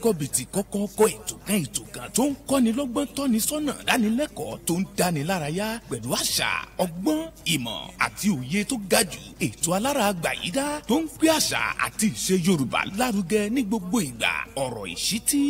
kọ́bìtì kọ́kọ́ ètò kan tó ń kọ́ni lọ́gbọ́n tọ́ni sọ́nà dánilẹ́kọ̀ọ́ tó ń dáni lárayá pẹ̀lú àṣà ọgbọ́n ìmọ̀ àti òye tó ga jù ètò alára àgbàyídá tó ń gbé àṣà àti ìṣe Yorùbá lárugẹ ní gbogbo ìgbà ọ̀rọ̀ ìṣítí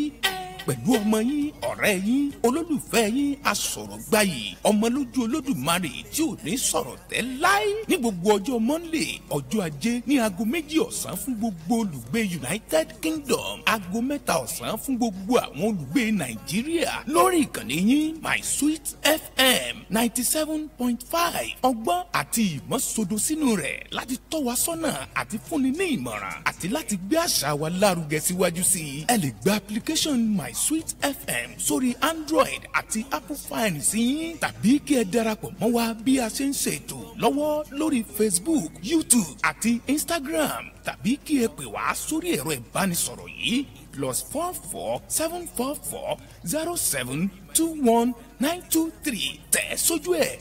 pẹ̀lú ọmọ yín ọ̀rẹ́ yín olólùfẹ́ yín asọ̀rọ̀gbayì ọmọlójú Olódùmarè tí ò ní sọ̀rọ̀ tẹ́ láí ní gbogbo ọjọ́ Monday ọjọ́ Ajé ní aago 2 ọ̀sán fún gbogbo olùgbé United Kingdom aago 3 ọ̀sán fún gbogbo àwọn olùgbé Nàìjíríà lórí ìkànnì yín My Sweet FM 97.5 ọgbọ́n àti ìmọ̀ sodo sínú rẹ̀ láti tọ́ wa sọ́nà àti fúnni ní ìmọ̀ràn àti láti gbé àṣà wa lárugẹ síwájú sí i ẹ lè gba application My Sweet FM sórí Android àti Apple phone sí yín tàbí kí ẹ darapọ̀ mọ́ wa bí a ṣe ń ṣètò lọ́wọ́ lórí Facebook, YouTube àti Instagram tàbí kí ẹ pè wá sórí ẹ̀rọ ìbánisọ̀rọ̀ yìí +44 744 07 21 923 tẹ̀ sójú ẹ̀.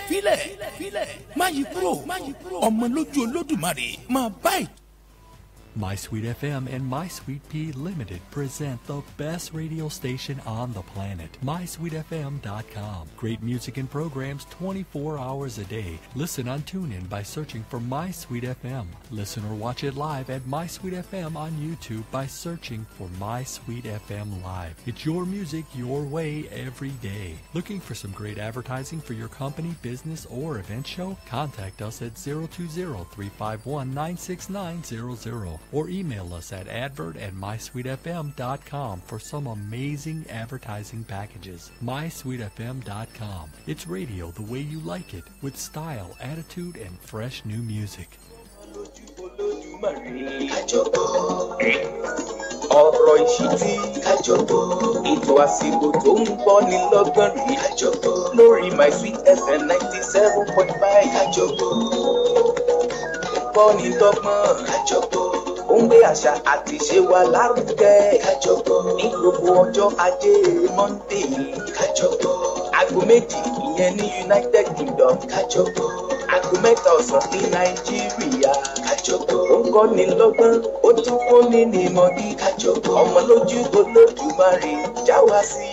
Filẹ̀ má yí kúrò ọmọ lójú Olódùmarè máa bá ìtọ́. My Sweet FM and My Sweet Pea Limited present the best radio station on the planet, MySweetFM.com. Great music and programs 24 hours a day. Listen on TuneIn by searching for My Sweet FM. Listen or watch it live at My Sweet FM on YouTube by searching for My Sweet FM Live. It's your music, your way, every day. Looking for some great advertising for your company, business, or event show? Contact us at 020-351-96900. Or email us at advert@mysweetfm.com for some amazing advertising packages. MySweetFM.com. It's radio the way you like it, with style, attitude, and fresh new music. ọ̀rọ̀ ìṣítí ètò àsìkò tó ń bọ́ ní lọ́gbọ́n rí lórí My Sweet FM 97.5 bọ́ ní lọ́gbọ́n ó ń gbé àṣà àti ìṣe wa lárugẹ ní gbogbo ọjọ́ Ajé Monday aago 2 ìyẹn ní United Kingdom aago 3 ọ̀sán ní Nàìjíríà ó ń kọ́ni lọ́gbọ́n ó tún kọ́ni ní ìmọ̀ ọmọ lójú Olódùmarè já wa sí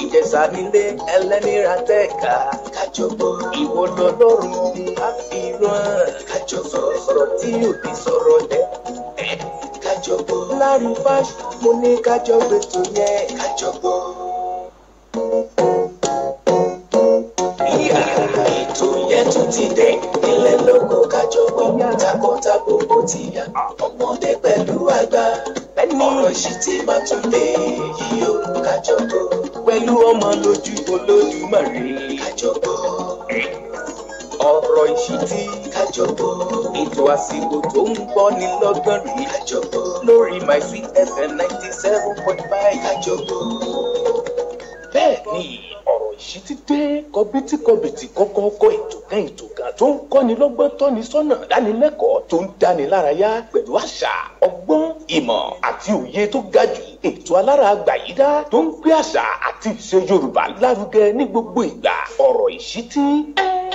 Ìjẹ̀ṣà nílé ẹlẹ́nira tẹ́ka ìwọ lọ́lọ́run àfihàn sọ̀rọ̀ tí ò ní sọ̀rọ̀ lẹ́ láàrin fáṣ mo ní kájọ gbètò yẹn ètò yẹn tún ti dé nílẹ̀ lóko kájọ gbọ́ takọtabo ó ti yá ọmọdé pẹ̀lú àgbà ọ̀rọ̀ ìṣítí máa tún lè yí o kájọ gbọ́ pẹ̀lú ọmọ lójú Olódùmarè kájọ gbọ́ ọ̀rọ̀ ìṣítí kájọ gbọ́ ètò àsìkò tó ń bọ́ ní lọ́gbọ́n rí kájọ gbọ́ lórí My Sweet FM 97.5 kájọ gbọ́ bẹ́ẹ̀ ni ọ̀rọ̀ ìṣítí dé kọbítíkọbìtì kọ́kọ́ ètò kan tó ń kọ́ni lọ́gbọ́n tọ́ni sọ́nà dánilẹ́kọ̀ọ́ tó ń dáni lárayá pẹ̀lú àṣà ọgbọ́n ìmọ̀ àti òye tó ga jù. Ètò alára àgbàyídá tó ń gbé àṣà àti ìṣe Yorùbá lárugẹ ní gbogbo ìgbà. Ọ̀rọ̀ ìṣítí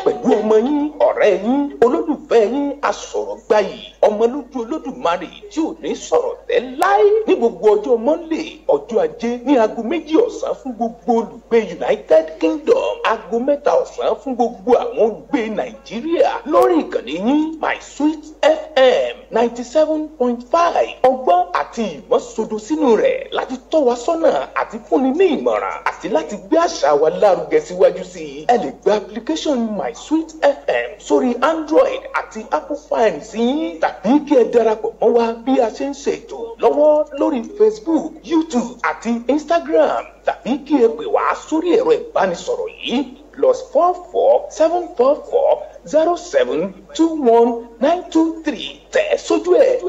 pẹ̀lú ọmọ yín, ọ̀rẹ́ yín, olólùfẹ́ yín, asọ̀rọ̀gbayì, ọmọlójú Olódùmarè tí ò ní sọ̀rọ̀ tẹ́ láé ní gbogbo ọjọ́ Monday, ọjọ́ Ajé ní aago 2 ọ̀sán fún gbogbo olùgbé United Kingdom, aago 3 ọ̀sán fún gbogbo àwọn olùgbé Nàìjíríà lórí ìkànnì yín My Sweet FM 97.5. Ọgbọ́n àti ìmọ̀ sodo sínú rẹ̀ láti tọ́ wa sọ́nà àti fúnni ní ìmọ̀ràn àti láti gbé àṣà wa lárugẹ síwájú sí i. Ẹ lè gba application My Sweet FM sórí Android àti Apple phones yín tàbí kí ẹ darapọ̀ mọ́ wa bí a ṣe ń ṣètò lọ́wọ́ lórí Facebook, YouTube àti Instagram tàbí kí ẹ pè wá sórí ẹ̀rọ ìbánisọ̀rọ̀ yìí +44 744 0721 923. Tẹ̀ sójú ẹ̀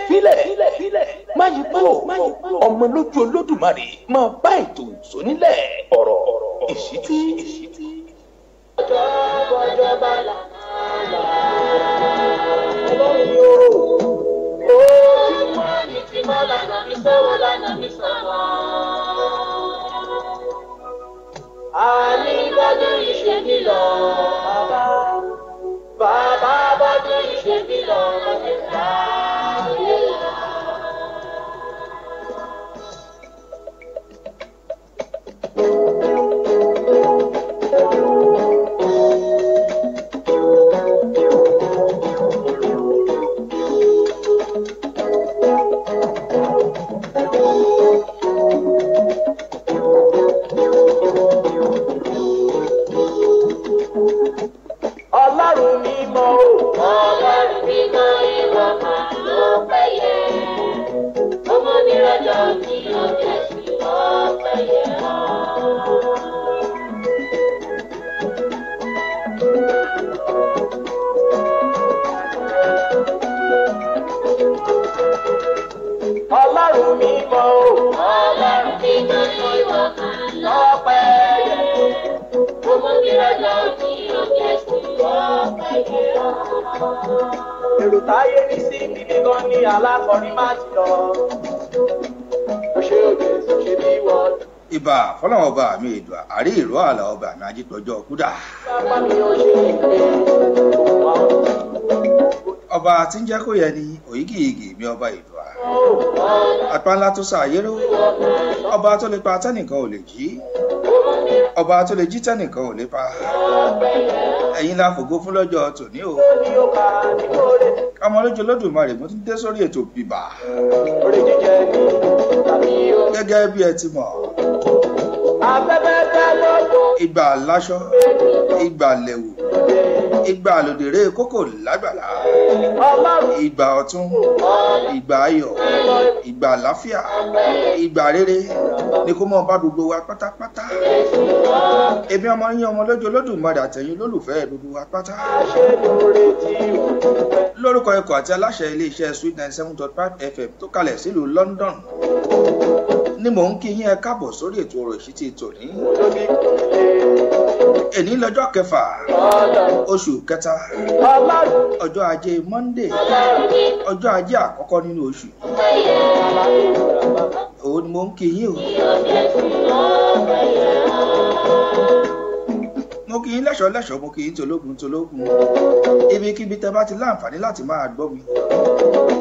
filẹ̀ má yí kúrò ọmọ lójú Olódùmarè máa bá ètò ìsónílẹ̀ ọ̀rọ̀ ìṣítí. ọjọ́ bá là ọlọ́run yóò ojúmọ́ ní tí mo lànà mi sọ̀rọ̀ lànà mi sọ̀rọ̀. àní bọ́dún ìṣe mi lọ bàbá bọ́dún ìṣe mi lọ ẹ̀ka ayé lọ. Ọlọ́run mímọ́ o. Ọlọ́run mímọ́ ìwọ máa ló péye. Ọmọ nírọ̀jọ́ ní ọjọ́ sí wọ́n péye ọ́. Ọlọ́run mímọ́ o. Ọlọ́run mímọ́ ìwọ máa ló péye. Ọmọ nírọ̀jọ́ ní ọjọ́ sí wọ́n péye ọ́. Èrò táyé ní sí ibi gan ní alákọ̀ọ́rí má ti lọ. Ó ṣe òde tó ṣe bí wọ́n. Ìbà fọlọ́wọ́ ọba mi èdò àrí ìró àlà ọba mi ajípọ̀jọ́ kúdà. Bàbá mi ò ṣe ìpè Ọba tí ń jẹ́ kó yẹ ni òyígìyigì mi ọba èdò à. Apá ńlá tó sàyérò. Ọba tó lè pa tẹ́nìkan ò lè jí. Ọba tó lè jí tẹ́nìkan ò lè pa. Ẹ̀yin la fògo fún lọ́jọ́ tòní o. Ọmọ lójú Olódùmarè mo tún dé sórí ètò bìbà. Gẹ́gẹ́ bí ẹ ti mọ̀. Ìgbà láṣọ, ìgbà lẹ̀wù, ìgbà lòdèrè kókò lágbàlá, ìgbà ọ̀tún, ìgbà ayọ̀, ìgbà àlàáfíà, ìgbà rere ni kó mọ́ bá gbogbo wa pátápátá. Èmi ọmọ yín ọmọ lójú Olódùmarè àtẹ̀yìn lólùfẹ́ gbogbo wa pátá. Lórúkọ ikọ̀ àti aláṣẹ iléeṣẹ́ Sweet 97.5 FM tó kalẹ̀ sílùú London ni mò ń kí yín ẹ káàbọ̀ sórí ètò ọ̀rọ̀ ìṣítí tòní. Èní lọ́jọ́ kẹfà oṣù kẹta ọjọ́ ajé Monday ọjọ́ ajé àkọ́kọ́ nínú oṣù. Òun ni mò ń kí yín o. Mo kí yín lẹ́ṣọ̀ọ́ mo kí yín tológun. Ibikíbi tẹ́ bá ti láǹfààní láti máa gbọ́ mi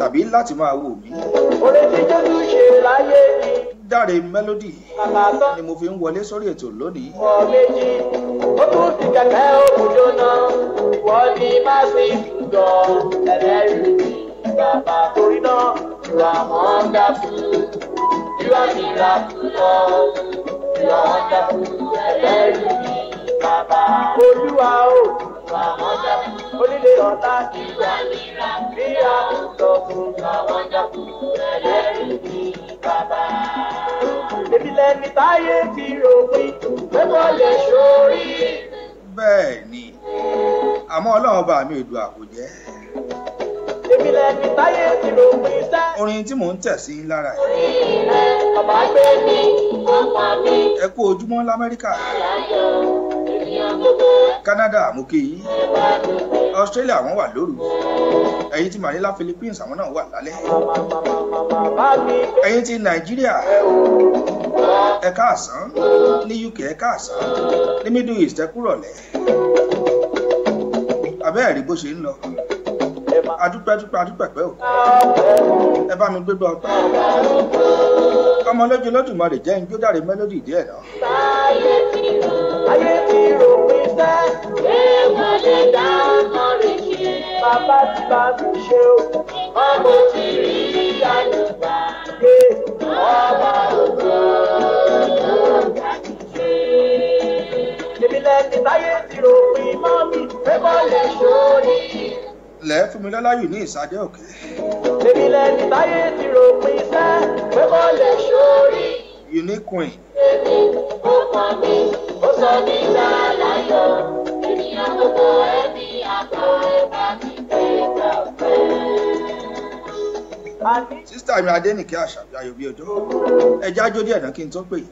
tàbí láti máa wò mí. Oore tí Jésù ṣe láyé mi. Dáre Melody ni mo fi ń wọlé sórí ètò lónìí. Méjì, ó tún fi kẹ̀kẹ́ òkúdó náà, wọ́n ní má sí ìdúgbò ẹlẹ́rìí bàbá torí náà, you are wonderful, you are miraculous, you are wonderful ẹlẹ́rìí bàbá. Olúwa o, you are wonderful, onílé ọ̀tá ìgbà mìíràn, bí a ń sọ fún you are wonderful ẹlẹ́rìí bàbá. Èmi lẹni táyé ti rògbìn pé kò lè ṣorí. Bẹ́ẹ̀ ni, àmọ́ Ọlọ́run bá mi èdò àkójẹ́. èmi lẹ́ni táyé ti rò pé sẹ́. orin tí mò ń tẹ̀ sí lára ẹ̀. Bàbá gbé mi, ọmọ mi. ẹ kú ojúmọ́ l'Amẹ́ríkà. Canada mo kí yín. Australia wọ́n wà lóru. ẹ̀yin ti Manila Philippines àwọn náà wà lálẹ́. ẹ̀yin ti Nàìjíríà ẹ káàsán, ní UK ẹ káàsán, ní Middle East ẹ kúrọ̀lẹ́. abẹ́ẹ̀rí bó ṣe ń lọ. adúpẹ́ o. ẹ bá mi gbégbá ọpẹ́. ọmọ lójú lódùmarè jẹ́ njó dáre mélòdì díẹ̀ náà. Ayé ti rò pé sẹ́. Èèmọ̀ lè dá ọ̀rẹ́ ṣe. Bàbá ti bá mi ṣe o. Ọmọ ti rí ìyanu bá. Ọba ògo ló dájú ṣe. Èmi lẹ́ni táyé ti rò pé mọ́ mi. Pépọ̀ lè ṣòrí. lẹ́ fún mi lọ́láyù ní ìsàdé òkè. Èmi lẹ́ni táyé ti rò pé sẹ́. Pépọ̀ lè ṣòrí. Unique Queen. Èmi ó pọ̀ mi, ó sọ mi láláyọ̀. Ènìyàn gbogbo ẹbí àgbà ẹ̀bá mi gbé gbàgbé. Sísítà mi Adénìkẹ́ Àṣàbí ayọ̀ bí ọjọ́. ẹ jájó díẹ̀ náà kí n tó pè yín.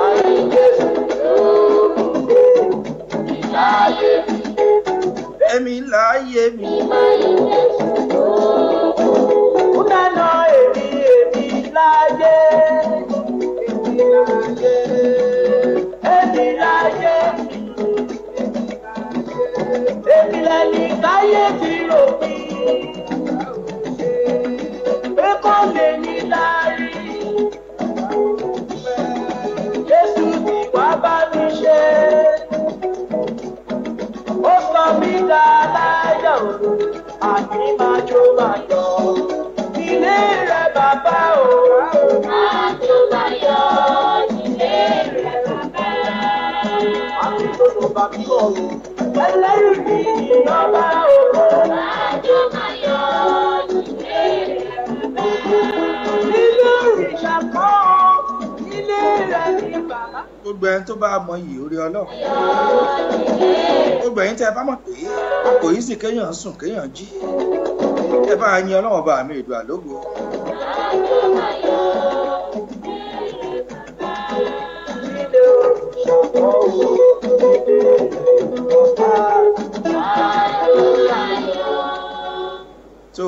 Àrùn Jésù ló ń gbé ìláyé mi. èmi láyé mi. Àrùn Jésù ló ń gbé. Ó dáná èmi láyé. Èmi láyé. Èmi láyé. Èmi lẹ́ni táyé ti rò pín. Pé kò lè ní lárí. Jésù ti wá bá mi ṣe. Ó sọ mí dá láyọ̀. Àní máa jó máa yọ̀. Ilé rẹ̀ bàbá o. Máa jó máa yọ̀. Ilé rẹ̀ bàbá. Àti tó lọ bá mi kọ̀ o. Ẹlẹ́rìí mi ìjọba ògo. Máa jó máa yọ̀. Ilé rẹ̀ bàbá. Nínú òrìṣà kan, ilé rẹ̀ ní bàbá. gbogbo ẹni tó bá mọ iyì orí Ọlọ́run. gbogbo ẹ̀yin tí ẹ bá mọ̀ pé kò yí sí kéèyàn sùn kéèyàn jí. ẹ bá yin Ọlọ́run ọba mi Èdùà lógo. tó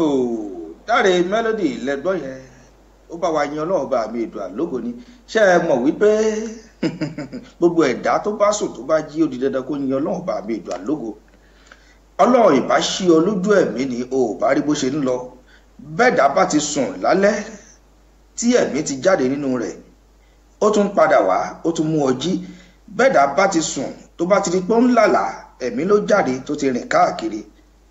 Dáre Melody lẹ́gbọ́n yẹn ó bá wa yin Ọlọ́run ọba mi Èdùà lógo ni. ṣé ẹ mọ̀ wípé gbogbo ẹ̀dá tó bá sùn tó bá jí ó di dandan kó yin Ọlọ́run ọba mi Èdùà lógo. Ọlọ́run ìbá ṣí ọ lójú ẹ̀mí ni o ò bá rí bó ṣe ń lọ. bẹ́ẹ̀dá bá ti sùn lálẹ́ tí ẹ̀mí ti jáde nínú rẹ̀ ó tún padà wá ó tún mú ọ jí. bẹ́ẹ̀dá bá ti sùn tó bá ti di pé ó ń lálàá ẹ̀mí ló jáde tó ti rìn káàkiri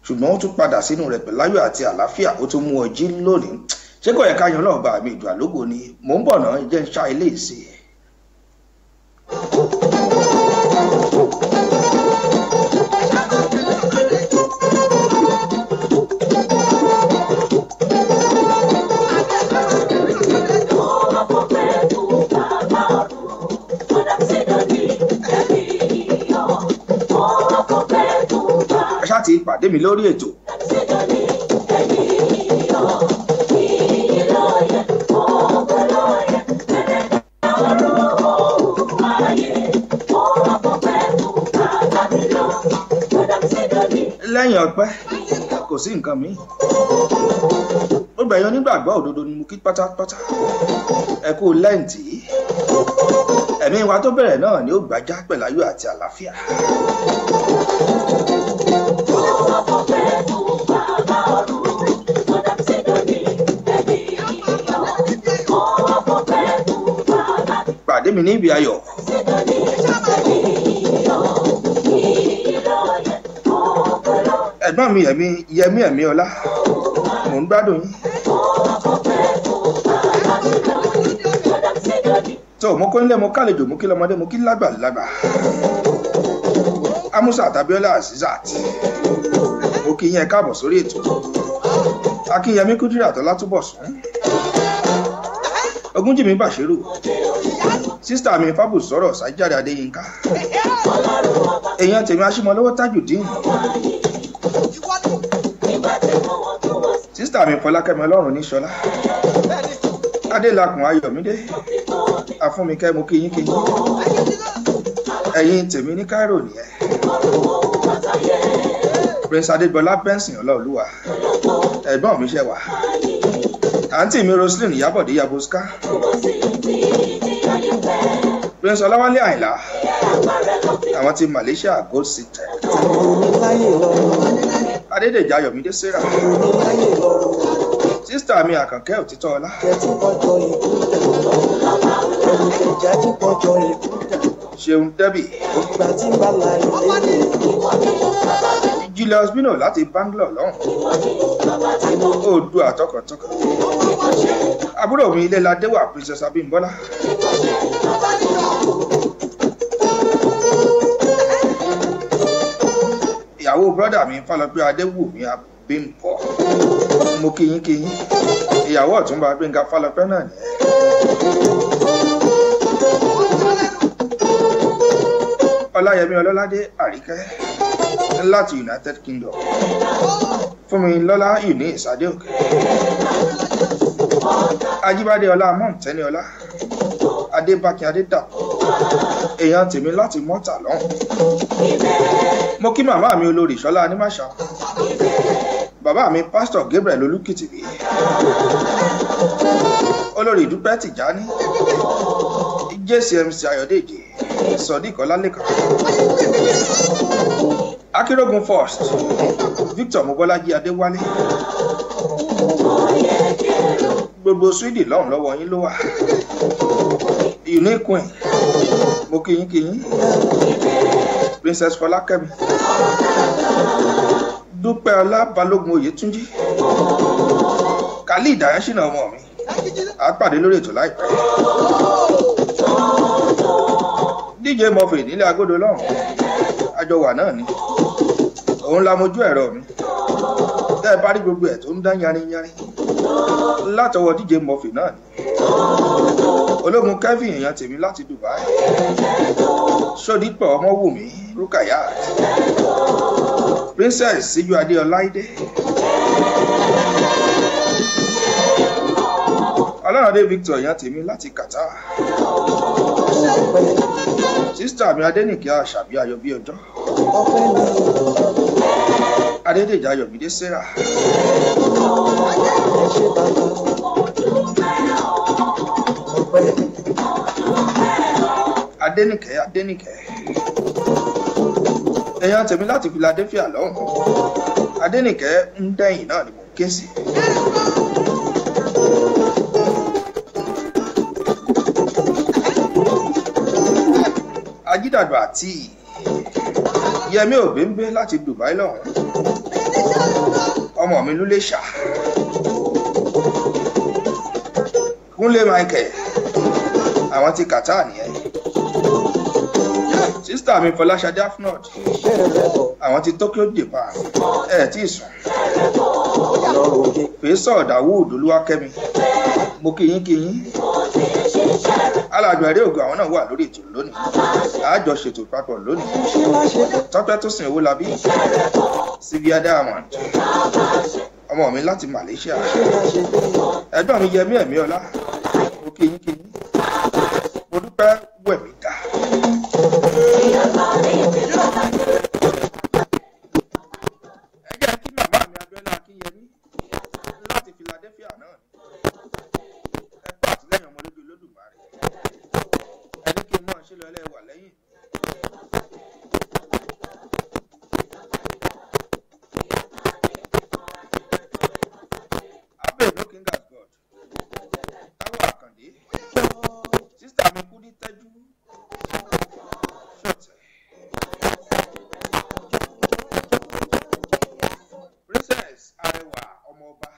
ṣùgbọ́n ó tún padà sínú rẹ̀ pẹ̀láyọ̀ àti àlàáfíà ó tún mú ọ jí lónìí. ṣé kò yẹ ká yan Ọlọ́run ọba mi Èdùà lógo ni? mò ń bọ̀ náà jẹ́ ń ṣá ilé ìsìn. Ti pàdé mi lórí ètò. lẹ́yìn ọpẹ́ kò sí nǹkan mi. ó gbẹ̀yìn onígbàgbọ́ òdodo ni mo kí pátápátá. ẹ kú lẹ́ǹtì. ẹ̀mí wa tó bẹ̀rẹ̀ náà ni ó gbàjá pẹ̀láyọ̀ àti àlàáfíà. Pàdé mi ní ibi ayọ̀. Ẹ̀gbọ́n mi Yẹmí Ọlá, mò ń gbádùn yín. Tó mo kó nílé mo kálejò mo kí lọ́mọdé mo kí lágbàlagbà. Amusa Tabiola Azizat, mo kí yín ẹ káàbọ̀ sórí ètò. Akínyẹmí Kúdírát Ọlátúbọ̀sún, Ògúnjìmí Bàṣírù, sísítà mi Fábùsọ̀rọ̀ Sájídé Adéyínká, èèyàn tèmi Aṣímọlówó Tájùdín, sísítà mi Fọlákẹ́mi Ọlọ́run ní Ṣọlá Adélakùn Ayọ̀mídé Afúnmikẹ́ mo kí yín ẹ̀yin tèmi ní Cairo nìyẹn Prince Adébọlá Benson Ọláolúwa ẹ̀gbọ́n mi ṣẹ̀wà àǹtí mi Roslyn Ìyábọ̀dé Yaboska Prince Ọláwálé Àyìnlá àwọn ti Malaysia Gold City Adédèjì Ayọ̀mídé Sarah sísítà mi Àkànkẹ́ Òtítọ́ọlá Ṣeun Debbie Julius Bino láti Bangalore lọ́hùn Oòduà tọkàntọkàn àbúrò mi ilé Ládéwà Princess Abímbọ́lá ìyàwó brọ́dà mi Fálọpẹ́ Adéwùmí Abímbọ́ mo kí yín ìyàwó Ọ̀túnba Gbénga Fálọpẹ́ náà nìyẹn Ọláyẹmí Ọlọ́ládé Àríkẹ́ láti United Kingdom Fúnmilọ́lá Eunice Adéòkè Ajíbádé Ọlá Mọ́ǹtẹ́niọlá Adébákin Adédàpọ̀ èèyàn tèmi láti Mọ́tà lọ́hùn mo kí màmá mi olórí Ṣọlá Anímàṣà bàbá mi Pásítọ̀ Gabriel Olúkìtìbí olórí Ìdúpẹ́ Tìjání JCMC Ayọ̀dèjì Sodiq Ọlálẹ́kan Akírógun First Victor Mobọ́lájí Adéwálé gbogbo Sweden lọ́hùn lọ́wọ́ yín ló wà Unique Queen mo kí yín Princess Fọlákẹ́mi Dúpẹ́ Ọlá Balógun Oyètúnjí Khalid Ayánṣínà ọmọ mi a pàdé lórí ètò láìpẹ́ DJ Murphy nílé agodo lọ́hùn àjọ wà náà ni òun la mojú ẹ̀rọ mi tẹ́ ẹ bá rí gbogbo ẹ̀ tó ń dá yarinyarin látọwọ́ DJ Murphy náà ni ológun Kevin èèyàn tèmi láti Dubai Ṣódípọ̀ Ọmọwùmí Rukayat Princess Síjú Adé Ọláìdé Ọlọ́rundé Victor èèyàn tèmi láti Qatar sísítà mi Adénìkẹ́ Àṣàbí Ayọ̀bí ọjọ́ Adédèjì Ayọ̀mídé Sarah Adénìkẹ́ èèyàn tèmi láti Philadelphia lọ́hùn Adénìkẹ́ ń dẹ́yìn náà ni mo ké sí Ajídàgbà àti Yẹmí Òbéńbé láti Dubai lọ́hùn ọmọ mi Lúlé ṣá Kúnlé Michael àwọn ti Qatar nìyẹn sísítà mi Fọláṣadé Afnod àwọn ti Tokyo Japan tí sùn Fèésọ̀ Dàwúd Olúwakẹ́mi mo kí yín alàjọ ẹ̀rẹ́ ògùn àwọn náà wà lórí ètò lónìí àjọ ṣètò papọ̀ lónìí Tọ́pẹ́ tó sìn Owólabí Sylvia Diamond ọmọ mi láti Malaysia ẹ̀gbọ́n mi Yẹmí Ẹ̀míọlá mo kí yín mo dúpẹ́ wẹ̀mí dá. Ẹ jẹ́ kí màmá mi Abíọ́lá Akínyẹmí láti Philadelphia náà ẹ kú àtìlẹ́yìn ọmọ lójú Olódùmarè ẹni kí n mọ̀ ṣe lọ ẹlẹ́wà lẹ́yìn. Abẹ́ looking at God Táwọn Àkàndé sísítà mi Kúdí Tẹ́jú ṣọ̀tẹ̀ Princess Arẹwà ọmọọba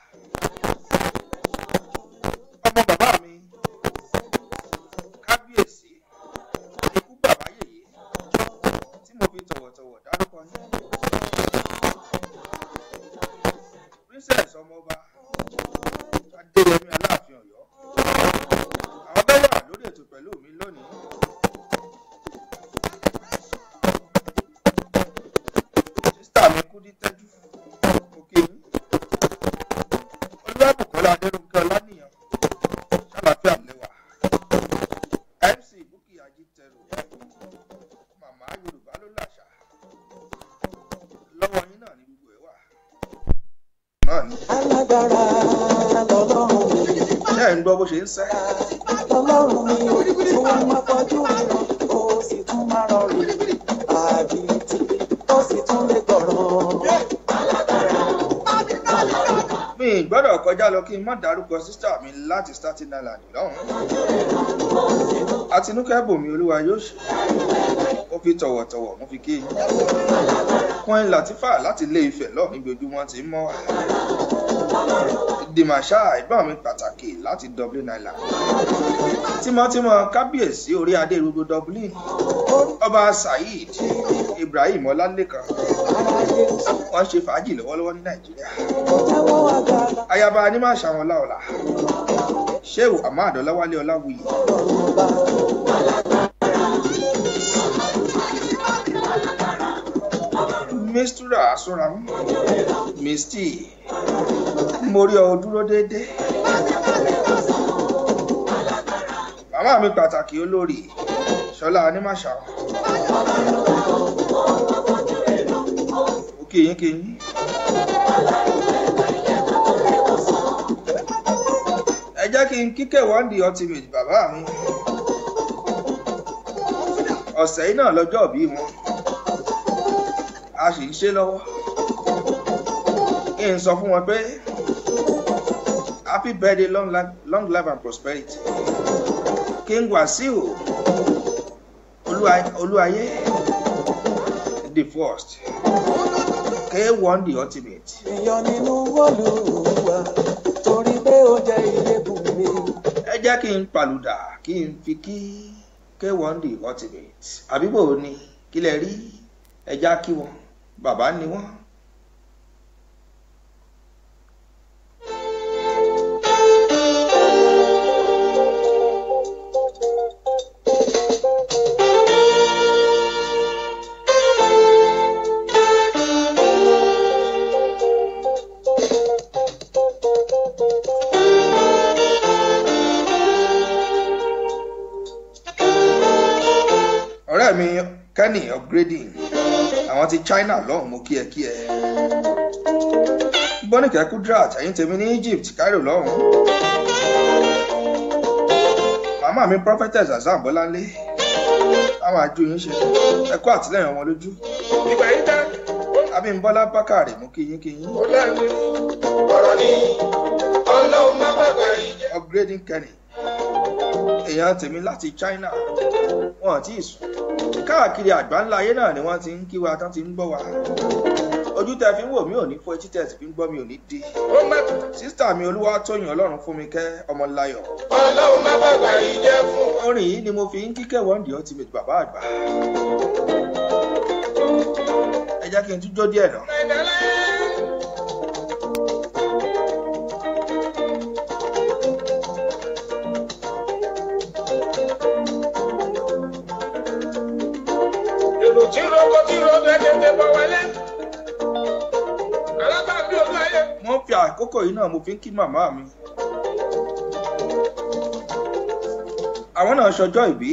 ọmọ bàbá mi Kábíyèsí ikú bàbá yèyé tí mo fi tọ̀wọ̀tọ̀wọ̀ dárúkọ ní Princess ọmọọba Adéyẹmí Aláàfin Ọ̀yọ́ àwọn bẹ́ẹ̀ wà lórí ètò pẹ̀lú mi lónìí. Sísítà mi Kúdí Tẹ́jú òkè yín ṣe ń sẹ́. Ọlọ́run mi tí wọ́n máa fojú ríran ó sì tún máa rọrùn àdìtì ó sì tún lè gbọ̀rọ̀. Mi gbọ́dọ̀ kọjá lọ kí n má dárúkọ sísítà mi láti Staten Island lọ́hùn-ún. Àtinúkẹ́ Bòmí Olúwa yóò ṣe. Mo fi tọ̀wọ̀tọ̀wọ̀ mo fi kí yín. Queen Latifah láti Ilé Ifẹ̀ lọ́ọ̀ níbi ojúmọ́ ti ń mọ́ wá. Dìmàṣá ẹ̀gbọ́n mi pàtàkì láti Dublin Island. Tímọ́tímọ́ kábíyèsí orí adé gbogbo Dublin. Ọba Saheed Ibrahim Ọlálékan. Wọ́n ṣe fàájì lọ́wọ́lọ́wọ́ ní Nàìjíríà. Ayaba Animasha wọn láọ̀la. Shehu Ahmad Ọláwálé Ọláwuyì. Mistura Asúnramú. Misty. Mo rí ọ dúró déédé. Màmá mi pàtàkì olórí Ṣọlá Animasha. Kíyín. Ẹ jẹ́ kí n kíkẹ́ wọ́n di ultimate bàbá mi. Ọ̀sẹ̀ yìí náà lọ́jọ́ bí wọn. A sì ń ṣe lọ́wọ́. Kí n sọ fún wọn pé happy birthday, long life and prosperity. King Wasiu Olúayé the first. K1 the ultimate. Èèyàn nínú Olúwa torí pé ó jẹ́ ilé bùnmi. Ẹ jẹ́ kí n pàlùdà kí n fi kí K1 the ultimate. Àbíbò ni kí lẹ rí ẹja kí wọn bàbá ni wọn. Mi Kenny upgrading àwọn ti China lọ́hùn mo kí ẹ. Bọ́nìkẹ́ Kudrat ẹ̀yin tèmi ní Egypt Cairo lọ́hùn. Màmá mi Prophetess Azam Bọ́láńlé àwọn àjò yín ṣe ẹ̀kọ́ àtìlẹ́yìn wọn lójú. Ìgbà yín dá. Abímbọ́lá Bákàrè mo kí yín. Ó lẹ́nu ọ̀rọ̀ ni Ọlọ́run má bàbá yìí jẹ́. Upgrading Kenny èèyàn tèmi láti China wọn àti ìsùn. Káàkiri àgbáńlá ayé náà ni wọ́n ti ń kí wa tán ti ń gbọ́ wa. Ojú tẹ́ fi ń wò mí ò ní fọ́, etí tẹ́ sì fi ń gbọ́ mi ò ní di. Sísítà mi Olúwatóyìn Ọlọ́run fún mi kẹ́ Ọmọláyọ̀. Ọlọ́run má bàbá yìí jẹ́ fún. Orin yìí ni mo fi ń kíkẹ́ wọ́n di ultimate bàbá àgbà. Ẹ jẹ́ kí n tún jó díẹ̀ náà. Mo fi àkókò yìí náà mo fi ń kí màmá mi. Àwọn náà ṣọjọ́ ìbí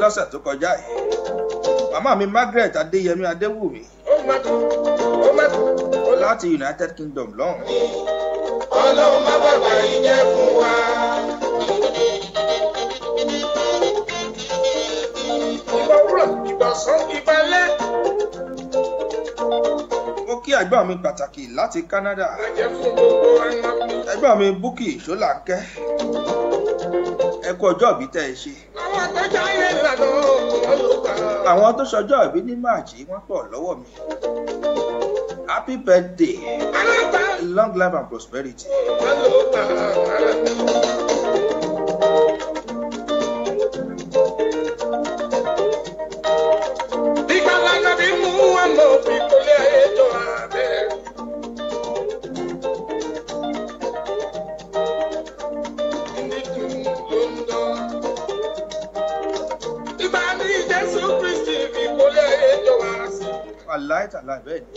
lọ́sẹ̀ tó kọjá yìí. Màmá mi Margaret Adéyẹmí Adéwùmí láti United Kingdom lọ́hùn. Ọlọ́run má bàbá yìí jẹ́ fún wa. Mo kí ẹ̀gbọ́n mi pàtàkì láti Canada. Ẹ̀gbọ́n mi Búkì Ṣóláńkẹ́. Ẹ kú ọjọ́ ìbí tẹ́ ẹ ṣe. Àwọn tó ṣọjọ́ ìbí ní Máàjì wọ́n pọ̀ lọ́wọ́ mi. Happy birthday, long life and prosperity. Aláìtàláì bẹ́ẹ̀ ni.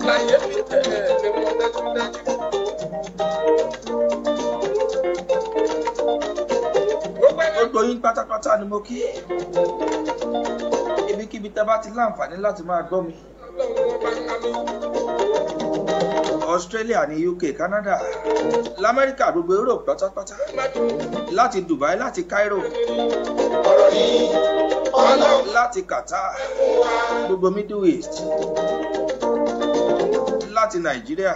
Láyé mi tẹ̀lé tí mo dájúdájú. Gbogbo yín pátápátá ni mo kí. Ibikíbi tẹ́ bá ti láǹfààní láti máa gbọ́ mi. Australia ní UK Canada l'Amẹ́ríkà gbogbo Europe pátápátá láti Dubai láti Cairo láti Qatar gbogbo Middle East láti Nàìjíríà.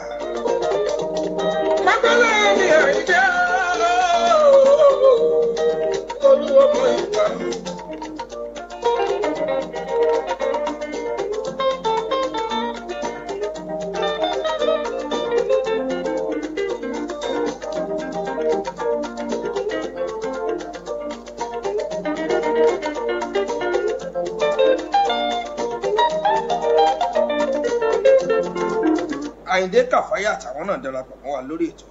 Àyìndé Kàfáyà àtàwọn náà darapọ̀ mọ́ wa lórí ètò.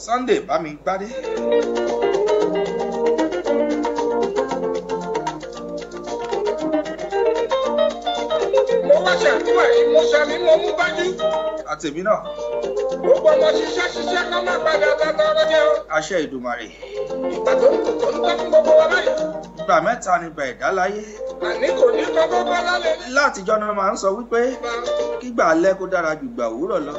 Sunday Bámigbádé. Mo wá ṣàdúrà yìí, mo ṣàmì mo mú bájú. Àtèmi náà. Gbogbo ọmọ ṣiṣẹ́ ká má padà dáadáa jẹ́ o. Àṣẹ Ìdùmarè. Ìgbà tó ń tọ́ fún gbogbo wa báyìí. Ìgbà mẹ́ta ni ìgbà ẹ̀dá láyé. Àní kò ní kọ́ gbogbo lálẹ́. Látijọ́ náà máa ń sọ wípé kígbà alẹ́ kó dára jù gbà òwúrọ̀ lọ.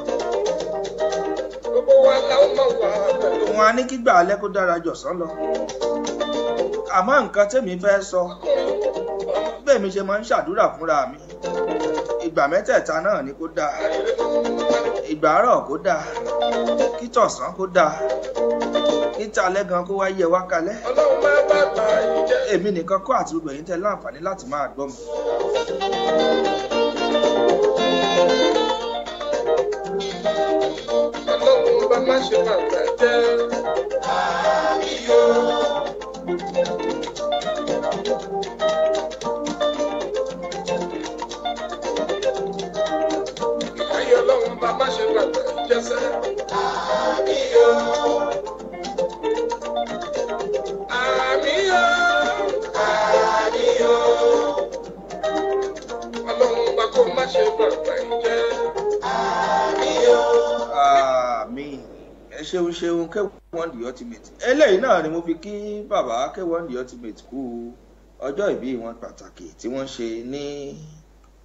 Gbogbo wa la ó mọ̀ wá pẹ̀lú. Wọ́n á ní kígbà alẹ́ kó dára jọ̀sán lọ. Àmọ́ nǹkan tèmi fẹ́ sọ bẹ́ẹ̀ mi ṣe máa ń ṣàdúrà fúnra mi. Ìgbà mẹ́tẹ̀ẹ̀ta náà ni kó dáa. Ìgbà àárọ̀ kó dáa. Kí tọ̀sán kó dáa. Kí talẹ́ gan kó wá yẹ wá kalẹ́. Ọlọ́run máa bá gbà yìí jẹ́. Èmi nìkan kọ́ àti gbogbo ẹ̀yin tẹ́ láǹfààní láti máa gbọ́ mi. Ọlọ́run bá má ṣe bàbá jẹ́. Ayé Ọlọ́run bá má ṣe bàbá jẹ́sẹ̀. Ọlọ́run bá kó má ṣe bàbá jẹ́. Àmín. Ẹ ṣeun K1 the ultimate. Eléyìí náà ni mo fi kí bàbá K1 the ultimate kú ọjọ́ ìbí wọn pàtàkì tí wọ́n ṣe ní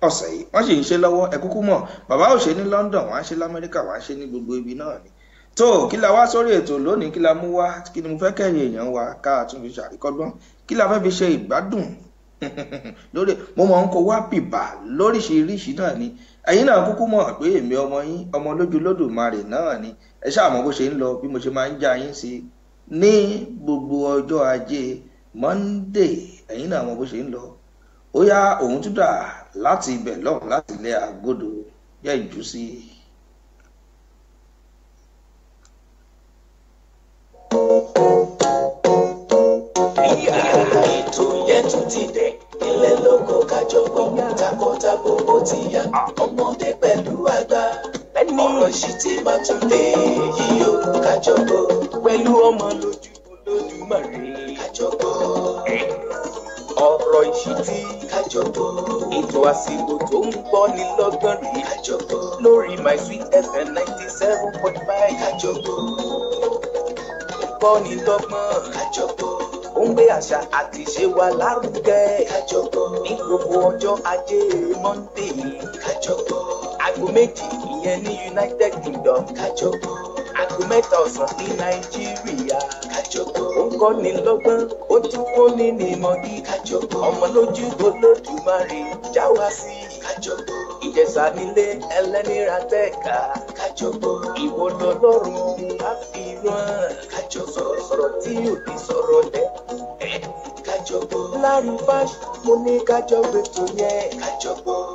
ọ̀sẹ̀ yìí. Wọ́n sì ń ṣe lọ́wọ́ ẹ kúkú mọ̀. Bàbá ò ṣe ní London, wọ́n á ṣe l'Amẹ́ríkà, wọ́n á ṣe ní gbogbo ibi náà ni. Tó kí la wá sórí ètò lónìí, kí la mú wá, kí ni mo fẹ́ kẹ́yìn èèyàn wa ká tún fi ṣàríkọ́gbọ́n, kí la fẹ́ fi ṣe ìgbádùn lórí mo mọ̀ ń kó wá bìbà lóríṣiríṣi náà ni. Ẹ̀yin náà kúkú mọ̀ pé èmi ọmọ yín ọmọ lójú Lódùmarè náà ni. Ẹ ṣáà mọ̀ bó ṣe ń lọ, bí mo ṣe máa ń já yín sí ní gbogbo ọjọ́ Ajé Monday. Ẹ̀yin náà mọ̀ bó ṣe ń lọ. Ó yá òun tún dà láti ibẹ̀ lọ́hùn láti ilé Àgọ́dọ̀ jẹ́ ìjú sí i. Ètò yẹn tún ti dé ilé lóko kájọgbọ́n takọtabo ó ti yá ọmọdé pẹ̀lú àgbà ọ̀rọ̀ sì ti máa tún lè yíyó kájọgbọ́n pẹ̀lú ọmọ lójú Olódùmarè kájọgbọ́n ọ̀rọ̀ ìṣítí kájọgbọ́n ètò àsìkò tó ń gbọ́ ní lọ́gbọ̀n rí kájọgbọ́n lórí My Sweet FM 97.5 kájọgbọ́n gbọ́ ní lọ́gbọ̀n kájọgbọ́n ó ń gbé àṣà àti ìṣe wa lárugẹ kájọgbọ́n ní gbogbo ọjọ́ Ajé Monday kájọgbọ́n aago 2 ìyẹn ní United Kingdom kájọgbọ́n aago 3 ọ̀sán ní Nàìjíríà kájọgbọ́n ó ń kọ́ ní lọ́gbọ́n ó tún kọ́ ní nímọ̀gí kájọgbọ́n ọmọ lójú Olódùmarè já wa sí kájọgbọ́n Ìjẹ̀ṣà nílé ẹlẹ́nira tẹ̀ka kájọgbọ́n ìwọ lọ́lọ́run á fi rán kájọgbọ́n sọ̀rọ̀ tí ò ní sọ̀rọ̀ lẹ́ kájọgbọ́n láàrin fáṣ mo ní kájọgbọ́n tó yẹ kájọgbọ́n.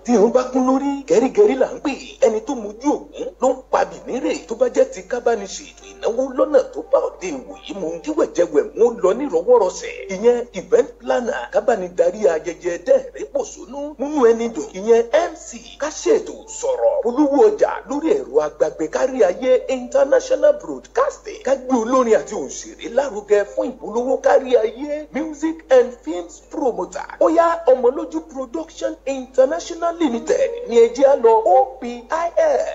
Tí ó bá kún lórí gẹ́rígẹ́rí là ń pè ẹni tó mojú ògún ló ń pa bìnírè tó bá jẹ́ ti kábániṣe ètò ìnáwó lọ́nà tó bá òde ìwòyí mu kí wẹ̀jẹ̀wẹ̀ mú lọ nírọ̀wọ́rọ̀sẹ̀ ìyẹn event planner kábánidarí ayẹyẹ dẹ́rẹ́ pòṣónú múnú ẹni dùn ìyẹn MC káṣètò sọ̀rọ̀ olówó ọjà lórí ẹ̀rọ agbágbé kárí ayé international broadcasting kágbé olórin àti òṣèré lárugẹ fún ìpolówó kárí ayé music and films promo promoter. Ó yá Ọmọlójú Production International Limited ní ẹjẹ́ á lọ OPIL.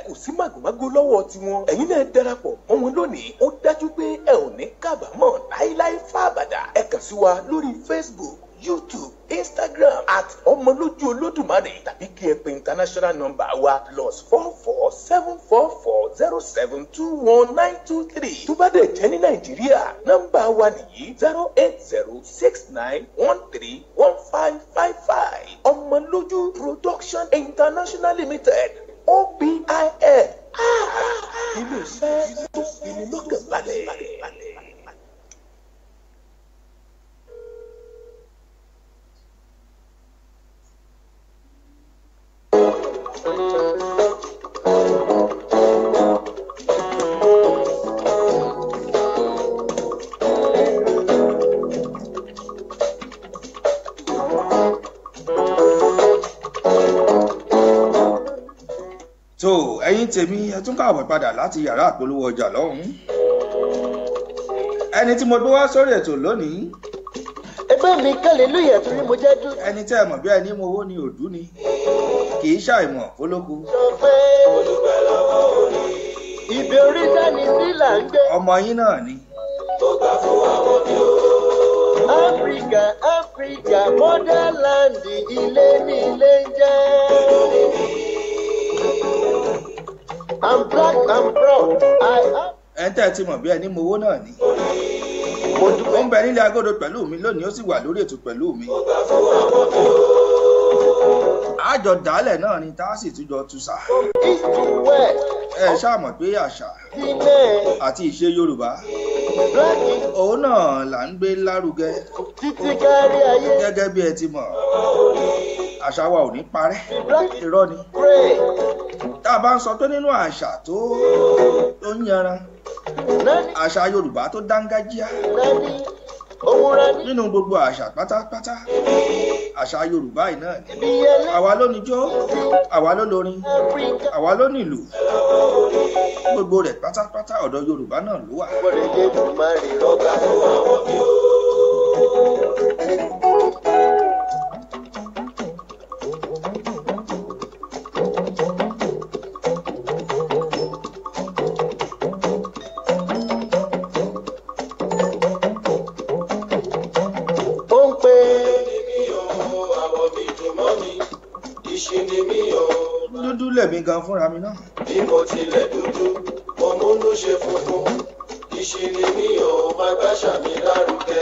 Kò sí màgòmágó lọ́wọ́ tiwọn. Ẹ̀yin náà darapọ̀ mọ́ wọn lónìí. Ó dájú pé ẹ ò ní kábàámọ̀ láíláí fábàdà. Ẹ kàn sí wa lórí Facebook, YouTube, Instagram at Ọmọlójú Olódùmarè tàbí kí ẹ pe international number wa +44 744 0721 923. Tó bá dẹ̀ jẹ́ ní Nàìjíríà, nọ́mbà wa nìyí 08069131555. Ọmọlójú Production International Limited OPIL. Ilé iṣẹ́ tó fi ní lọ́kàn balẹ̀. tó ẹ̀yin tèmi ẹ tún káàbọ̀ padà láti yàrá àpolówó ọjà lọ́hùn-ún. ẹni tí mo gbé wá sórí ètò lónìí. ẹgbẹ́ mi kálẹ̀lúyà torí mo jẹ́ dúdú. ẹni tẹ́ ẹ mọ̀ bí ẹni mo wó ni òdú ni kì í ṣàìmọ̀ fólókù. sọ pé ibi orí dání sí là ń gbé. ọmọ yín náà ni. tó gbà fún àwọn bí o. Áfíríkà motherland ilé ní ilé ń jẹ́. I'm black, I'm proud. ẹ tẹ́ ẹ ti mọ̀ bí ẹni mo wó náà ni. ó ń bẹ nílé agodo pẹ̀lú mi lónìí ó sì wà lórí ètò pẹ̀lú mi. àjọ dálẹ̀ náà ni tá a sì tún jọ túṣà. ẹ ṣáàmọ̀ pé àṣà àti ìṣe Yorùbá òun náà là ń gbé lárugẹ. gẹ́gẹ́ bí ẹ ti mọ̀ àṣà wa ò ní parẹ́ irọ́ ni. tá a bá ń sọ pé nínú àṣà tó ń yanran àṣà Yorùbá tó dángájíá nínú gbogbo àṣà pátápátá àṣà Yorùbá yìí náà ni. àwa ló níjó àwa ló lórin àwa ló nílù gbogbo rẹ̀ pátápátá ọ̀dọ̀ Yorùbá náà ló wà. dúdú lẹ̀mí gan fúnra mi náà. bí mo tilẹ̀ dúdú mo múnú ṣe funfun ìṣìnì mi ò máa gbàṣà mi lárugẹ.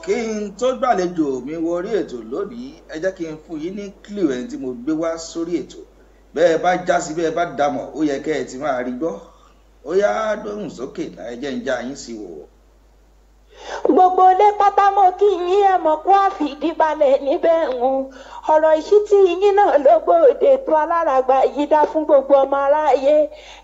kí n tó gbàlejò mi wọ orí ètò lónìí ẹ jẹ́ kí n fún yín ní clue ẹni tí mo gbé wá sórí ètò bẹ́ẹ̀ bá já sí bẹ́ẹ̀ bá dámọ̀ ó yẹ kẹ́ ẹ ti máa rí gbọ́ ó yá dóhùn sókè náà ẹ jẹ́ ń já yín sí wò. gbogbo ilé pátá mo kí yín ẹ mọ̀ kó àfìdíbalẹ̀ níbẹ̀ ń ọ̀rọ̀ ìṣítí yín náà ló gbòde tó aláràgbà yìí dá fún gbogbo ọmọ aráyé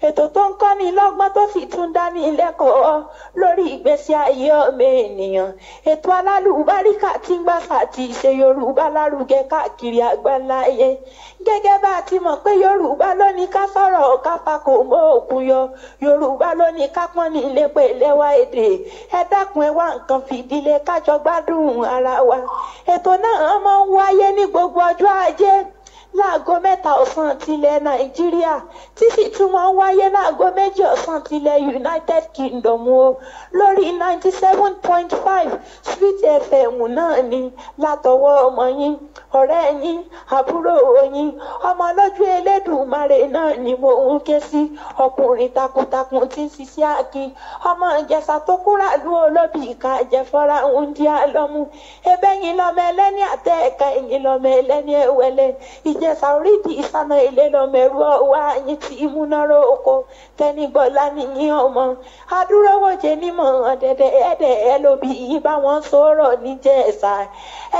ètò tó ń kọ́ni lọ́gbọ́n tó sì tún dání lẹ́kọ̀ọ́ lórí ìgbésí ayé ọmọ ènìyàn ètò alálùbáríkà tí ń gbàsà ti ṣe Yorùbá lárugẹ káàkiri àgbáláyé gẹ́gẹ́ bá a ti mọ̀ pé Yorùbá ló ní ká sọ̀rọ̀ ká fakò mọ́ òkun yọ Yorùbá ló ní ká pọ́n ní ilé pé lẹ́wà èdè ẹ dákun ẹ wá nǹkan fìdílé kájọ gbádùn ara wa ètò náà máa ń wáyé ní gbogbo ọjọ́ ajé láago 3 ọ̀sán tilẹ̀ Nàìjíríà tí sì tún máa ń wáyé láago 2 ọ̀sán tilẹ̀ United Kingdom o lórí 97.5 Sweet FM náà ni látọwọ́ ọmọ yín ọ̀rẹ́ yín àbúrò yín ọmọ lójú Elédùmarè náà ni mo ń ké sí ọkùnrin takuntakun tí ń ṣiṣẹ́ akin ọmọ Ìjẹ̀ṣà tó kúrà lú olóbì ìka àjẹfọ́ra ń di àlọ́mú ebẹ́yìn lọ́mọ ẹlẹ́ni àtẹ ẹ̀ka ẹ̀yìn lọ́mọ ẹlẹ́ni ẹ̀wẹ̀lẹ̀ Ìjẹ̀ṣà orídìí ìsáná ilé lọ́mọ ẹ̀rú ọwọ́ àyín tí ìmúnáró oko tẹnigbọ́lá nìyí ọmọ adúrówòjé nímọ̀ ọ̀dẹ̀dẹ̀ ẹ̀dẹ̀ ẹ̀ lóbi yìí bá wọn sọ̀rọ̀ níjẹ̀ṣà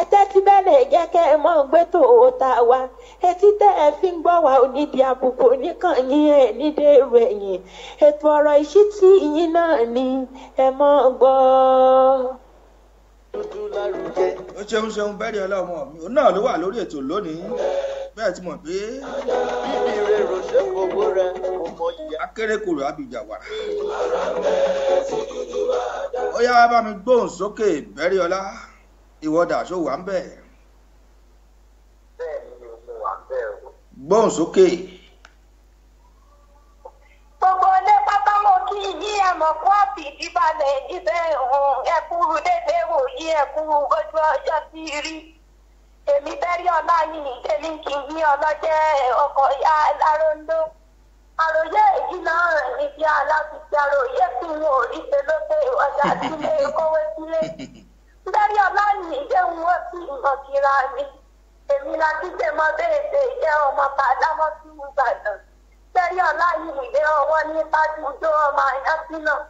ẹ̀tẹ́ tí bẹ́lẹ̀ jẹ́kẹ́ ẹ mọ́ gbé tòótá wa etí tẹ́ ẹ fi ń gbọ́ wa onídìí àbùkù nìkan yín ẹ̀ nídèrú ẹ̀yìn ètò ọ̀rọ̀ ìṣítí yín náà ni ẹ mọ́ gbọ́. ó ṣeun bẹ́ẹ̀rẹ̀ ọlọ́mọ mi òun náà ló wà lórí ètò lónìí bẹ́ẹ̀ tí mọ̀ pé akérèkòrò abìjà wà. ó yá bá mi gbóhùn sókè bẹ́ẹ̀rẹ̀ ọlá ìwọ́dà ṣó wà ń bẹ̀. gbóhùn sókè. gbogbo ilé pátá mo kí yí ẹmọ kó àfìdí balẹ̀ níbẹ̀ ẹkú dédé wò yí ẹkú ojú ọjọ́ sí rí èmi bẹ́rí ọlá yìí tèmi kì í yí ọlọ́jẹ́ ọkọ̀ ya aláròndó àròyé èyí náà ní bí aláfíìsì àròyé tí wọn ò rí ṣe lókè ọjà sílé kówé sílé bẹ́rí ọlá yìí jẹun ó sì mọ̀ kíra mi èmi la ti ṣe mọ béèdè jẹ́ ọmọ bàdámọ́ sí ìbàdàn bẹ́rí ọlá yìí dé ọwọ́ ní pàdúdó ọmọ àyànfí náà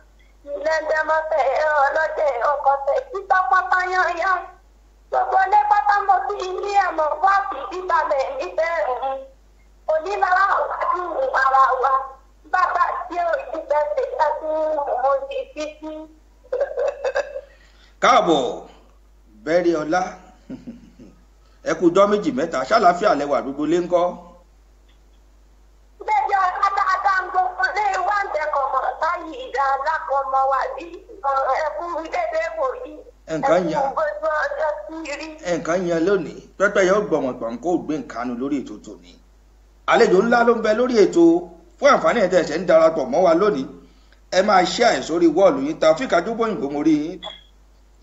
ilé ẹgbẹ́mọ́fẹ́ ọlọ́jẹ́ ọkọ̀ tẹ̀ títọ́ pátá yányán gbogbo ilé pátá mo fi ilé ẹ̀mọ́ wá fìdí balẹ̀ níbẹ̀ onílára wájú ara wa bàbá tí ò ní bẹ́ẹ̀ láti mo ti fi sí. káàbọ̀ bẹ́rí ọlá ẹ kú jọ́ méjì mẹ́ta ṣàlàáfíà lẹ́wà gbogbo lé ńkọ́. bẹ́ẹ̀ ọ̀la dáadáa ń gbogbo lé wá ń tẹ̀kọ̀ mọ̀ táyì ìdá alákọ̀ọ́mọ wà bí ẹkú dédé wò yìí. nǹkan yan lónìí pẹ́pẹ́ yóò gbọ̀mọ̀gbọ̀n kó gbé nǹkan lórí ètò tòní. àlejò ńlá ló ń bẹ lórí ètò fún àǹfààní ẹ̀ tẹ̀sẹ̀ ń darapọ̀ mọ́ wa lónìí ẹ máa ṣe àìsórí wọ́ọ̀lù yín Taofeek Adébóyìnbó mo rí yín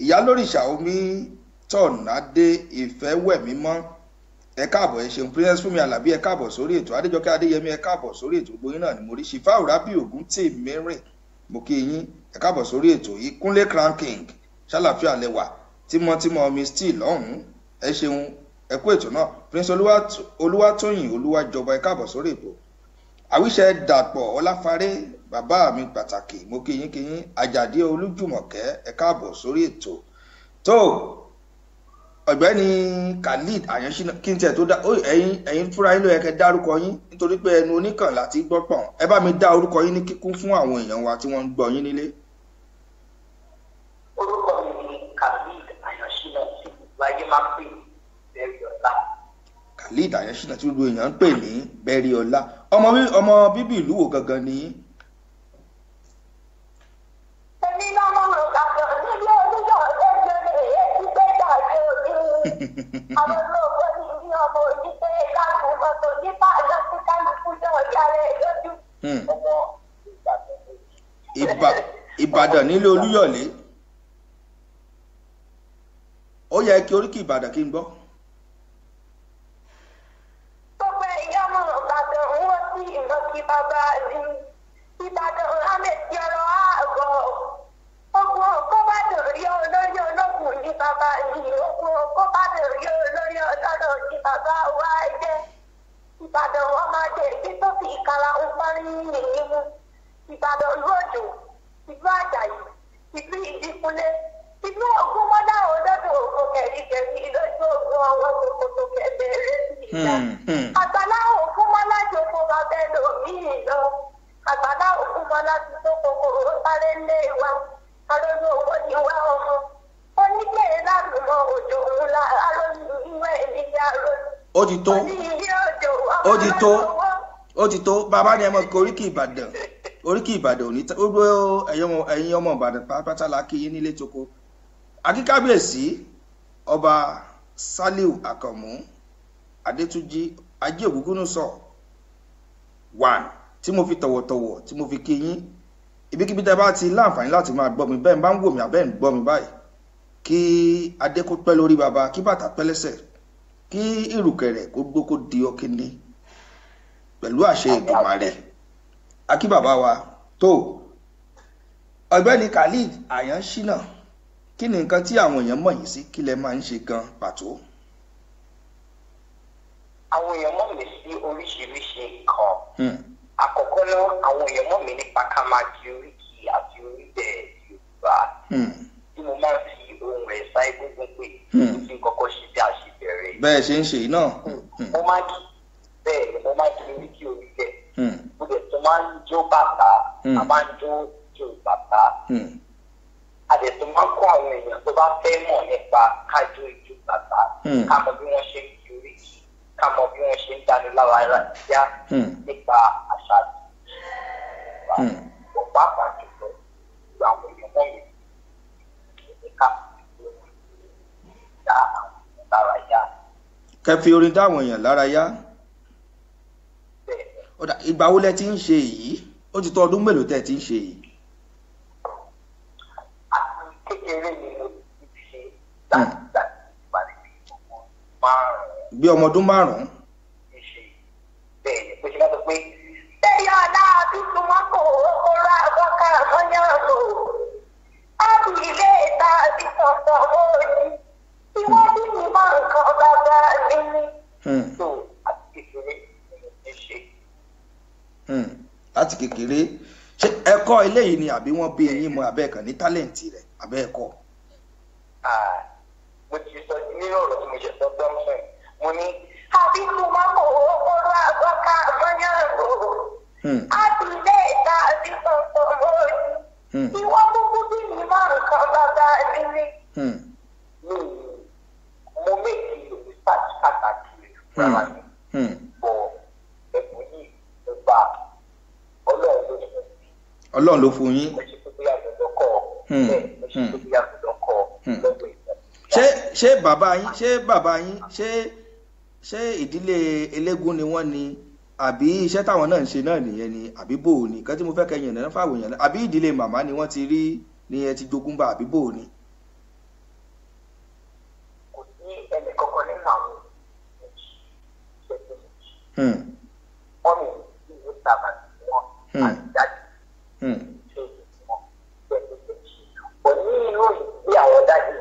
ìyá lóríṣà omi tọ̀nádé ìfẹ́wẹ̀mímọ́ ẹ káàbọ̀ ẹ ṣeun Princess Fúnmi Àlàbí ẹ káàbọ̀ sórí ètò Adéjọkẹ́ Adéyẹmí ẹ káàbọ̀ sórí ètò gbogbo yín náà ni mo rí Ṣìfáù Rábì Ògúntèmírìn mo kí yín ẹ káàbọ̀ sórí ètò yìí Kúnlé Crown King ṣàlàfíà lẹ́wà tímọ́tímọ́ mi still lọ́hùn-ún ẹ ṣeun ẹ kú ètò náà Prince Olúwatóyìn Olúwàjọba ẹ káàbọ̀ sórí ètò Àwíṣẹ Dàpọ̀ Ọláfáré bàbá mi pàtàkì mo kí yín Àjàdí Olújùmọ̀kẹ́ ẹ káàbọ̀ sórí ètò tó ọ̀gbẹ́ni Khalid Àyànṣínà kí n tiẹ̀ tó dá ẹ̀yin fúnra yín ló yẹ kẹ́ dárúkọ yín nítorí pé ẹnu oníkàn láti gbọ́ pọ̀n ẹ bá mi dá orúkọ yín ní kíkún fún àwọn èèyàn wa tí wọ́n ń gbọ́ yín nílé. orúkọ mi ni Khalid Àyànṣínà tí gbogbo ayé máa ń pè ní Bẹ́ríọlá. Khalid Àyànṣínà tí gbogbo èèyàn ń pè ní Bẹ́ríọlá ọmọ bíbí ìlú wo gangan ni. èmi náà mọ̀ ọ́ kàkọ́ nílé oníyọ̀ ẹgbẹ̀rẹ̀ èyí gbé dàgbé orí àwọn olóògbé ní ilé ọmọ oníṣẹ́ ìdáàbò mọ́tò nípa àjọṣe kálukú náà yára ẹ̀ lójú. Ìbàdàn nílé Olúyọ̀lé ó yẹ kí oríkì Ìbàdàn kí n gbọ́. gbogbo ẹ̀yà mọ̀ Ìbàdàn wọ́n sí ìrántí bàbá mi Ìbàdàn amẹ̀tí ọ̀rọ̀ àgọ́ ogun kó bá dòrí olórí ológun ní bàbá mi ogun kó bá dòrí olórí ọlọ́rọ̀ ní bàbá wa jẹ́ Ìbàdàn wọn máa jẹ èyí tó fi ìkàrà ń parí nìyí mú Ìbàdàn lóòjò ìlú Àjàyí ìlú Ìdíkúnlé ìlú Ògúnmọ́lá olódò ògùn kẹ̀ríkẹ̀rí lójú ogun àwọn kòkòtò kẹ̀bẹ̀rẹ̀ sí ìjà àgbàlá Ògúnmọ́lá jòkó babẹ́ lòmíì lọ àgbàlá Ògúnmọ́lá ti tó kòkòrò sáré lé wa alójú owó ni wá ọmọ oníkèrè lálùmọ òjò ńlá alójú ìwé ìníyà lójú. ó ti tó bàbá ni ẹ mọ̀ kí oríkì Ìbàdàn ò ní gbogbo ẹ̀yin ọmọ Ìbàdàn pátá la kí yín nílé tóko akíkábíyèsí ọba Sàlíù Àkànmú Adétúnjì Ajé Ògúngúnnísọ̀ 1 tí mo fi tọ̀wọ̀tọ̀wọ̀ tí mo fi kí yín ibikíbi tẹ́ bá ti láǹfààní láti máa gbọ́ mi bẹ́ẹ̀ bá ń wò mí àbẹ́ ń gbọ́ mi báyìí kí adé kó pẹ́ lórí baba kí bàtà pẹ́ lẹ́sẹ̀ kí ìrùkẹ̀rẹ̀ kó gbó kó di ọkíní pẹ̀lú àṣẹ Èdùmàrè akí bàbá wa tó ọ̀gbẹ́ni Khalid Àyànṣínà kí ni nǹkan tí àwọn èèyàn mọ̀ yín sí kí lẹ máa ń ṣe gan pàtó. àwọn èèyàn mọ̀ mí sí oríṣiríṣi nǹkan àkọ́kọ́ náà àwọn èèyàn mọ̀ mí nípa ká máa di oríkì àti orílẹ̀ Yorùbá tí mo máa ń fi ohun ẹ̀sà egungun pè kí n kọ́kọ́ ṣe bí a ṣe bẹ̀rẹ̀. bẹ́ẹ̀ ṣe ń ṣe náà. mo máa kí bẹ́ẹ̀ ni mo máa di oríkì orílẹ̀ mo dẹ̀ tún máa ń jó bàtà a máa ń jó bàtà àdètò máa ń kó àwọn èèyàn tó bá fẹ́ mọ̀ nípa kájú ìjú bàbá ká mọ bí wọ́n ṣe ń fi oríkì ká mọ bí wọ́n ṣe ń dáni lára yá nípa àṣà àti ọ̀pá àpàjùlọ ìlú àwọn èèyàn mọ̀ mi ní ká dá àwọn èèyàn lára yá. Kẹ́ fi orin dá àwọn èèyàn lára yá. Ìgbà wo lẹ ti ń ṣe èyí? Ó ti tó ọdún mélòó tẹ́ ti ń ṣe èyí? Kékeré ni mo ti ṣe láti parí ọmọ márùn-ún. Bí ọmọ ọdún márùn-ún? Bẹ́ẹ̀ ni, pé ṣe láti pé bẹ́ẹ̀ ọ̀la tuntun wọn kò rọra àgbọ̀ká àmọ́yàrò. Ábì ilé ìta àti sọ̀tọ̀ òòjì. Ìwádìí mi máa ń kan bàbá mi ní. So, àti kékeré ni mo ti ṣe. Láti kékeré ṣé ẹ̀kọ́ eléyìí ni àbí wọ́n bí eyín mọ abẹ́ kan ní tálẹ̀ǹtì rẹ̀ abẹ́ ẹ̀kọ́? Mo ti sọ ní ọ̀rọ̀ tí mo ṣe sọ dọ́msìn mo ní àbíkú máa kó owó àgbọ̀ká àmọ́yàrò àti ilé ìta àti sọ̀tọ̀ òòjì ìwọ gbogbo bí mi máa ń kan bàbá mi ní. Mo méjì research pàtàkì rárá mi bọ̀ ẹ̀bùn yìí ló bá Ọlọ́run ló fún yín. Ṣé bàbá yín ṣé ìdílé eléégún ni wọ́n ni àbí iṣẹ́ táwọn náà ń ṣe náà nìyẹn ni àbí bò ní kan tí mo fẹ́ kẹyìn ẹ̀nà fáwọn èèyàn àbí ìdílé màmá ni wọ́n ti rí ni ẹ ti jogún bá àbí bò ní. Kò sí ẹnì kankan nínú àwọn wọ́n mi ìlú sábà wọn àti dájú ṣe wọn pẹ̀lú méjì. Òní inú ìgbé àwọn dájú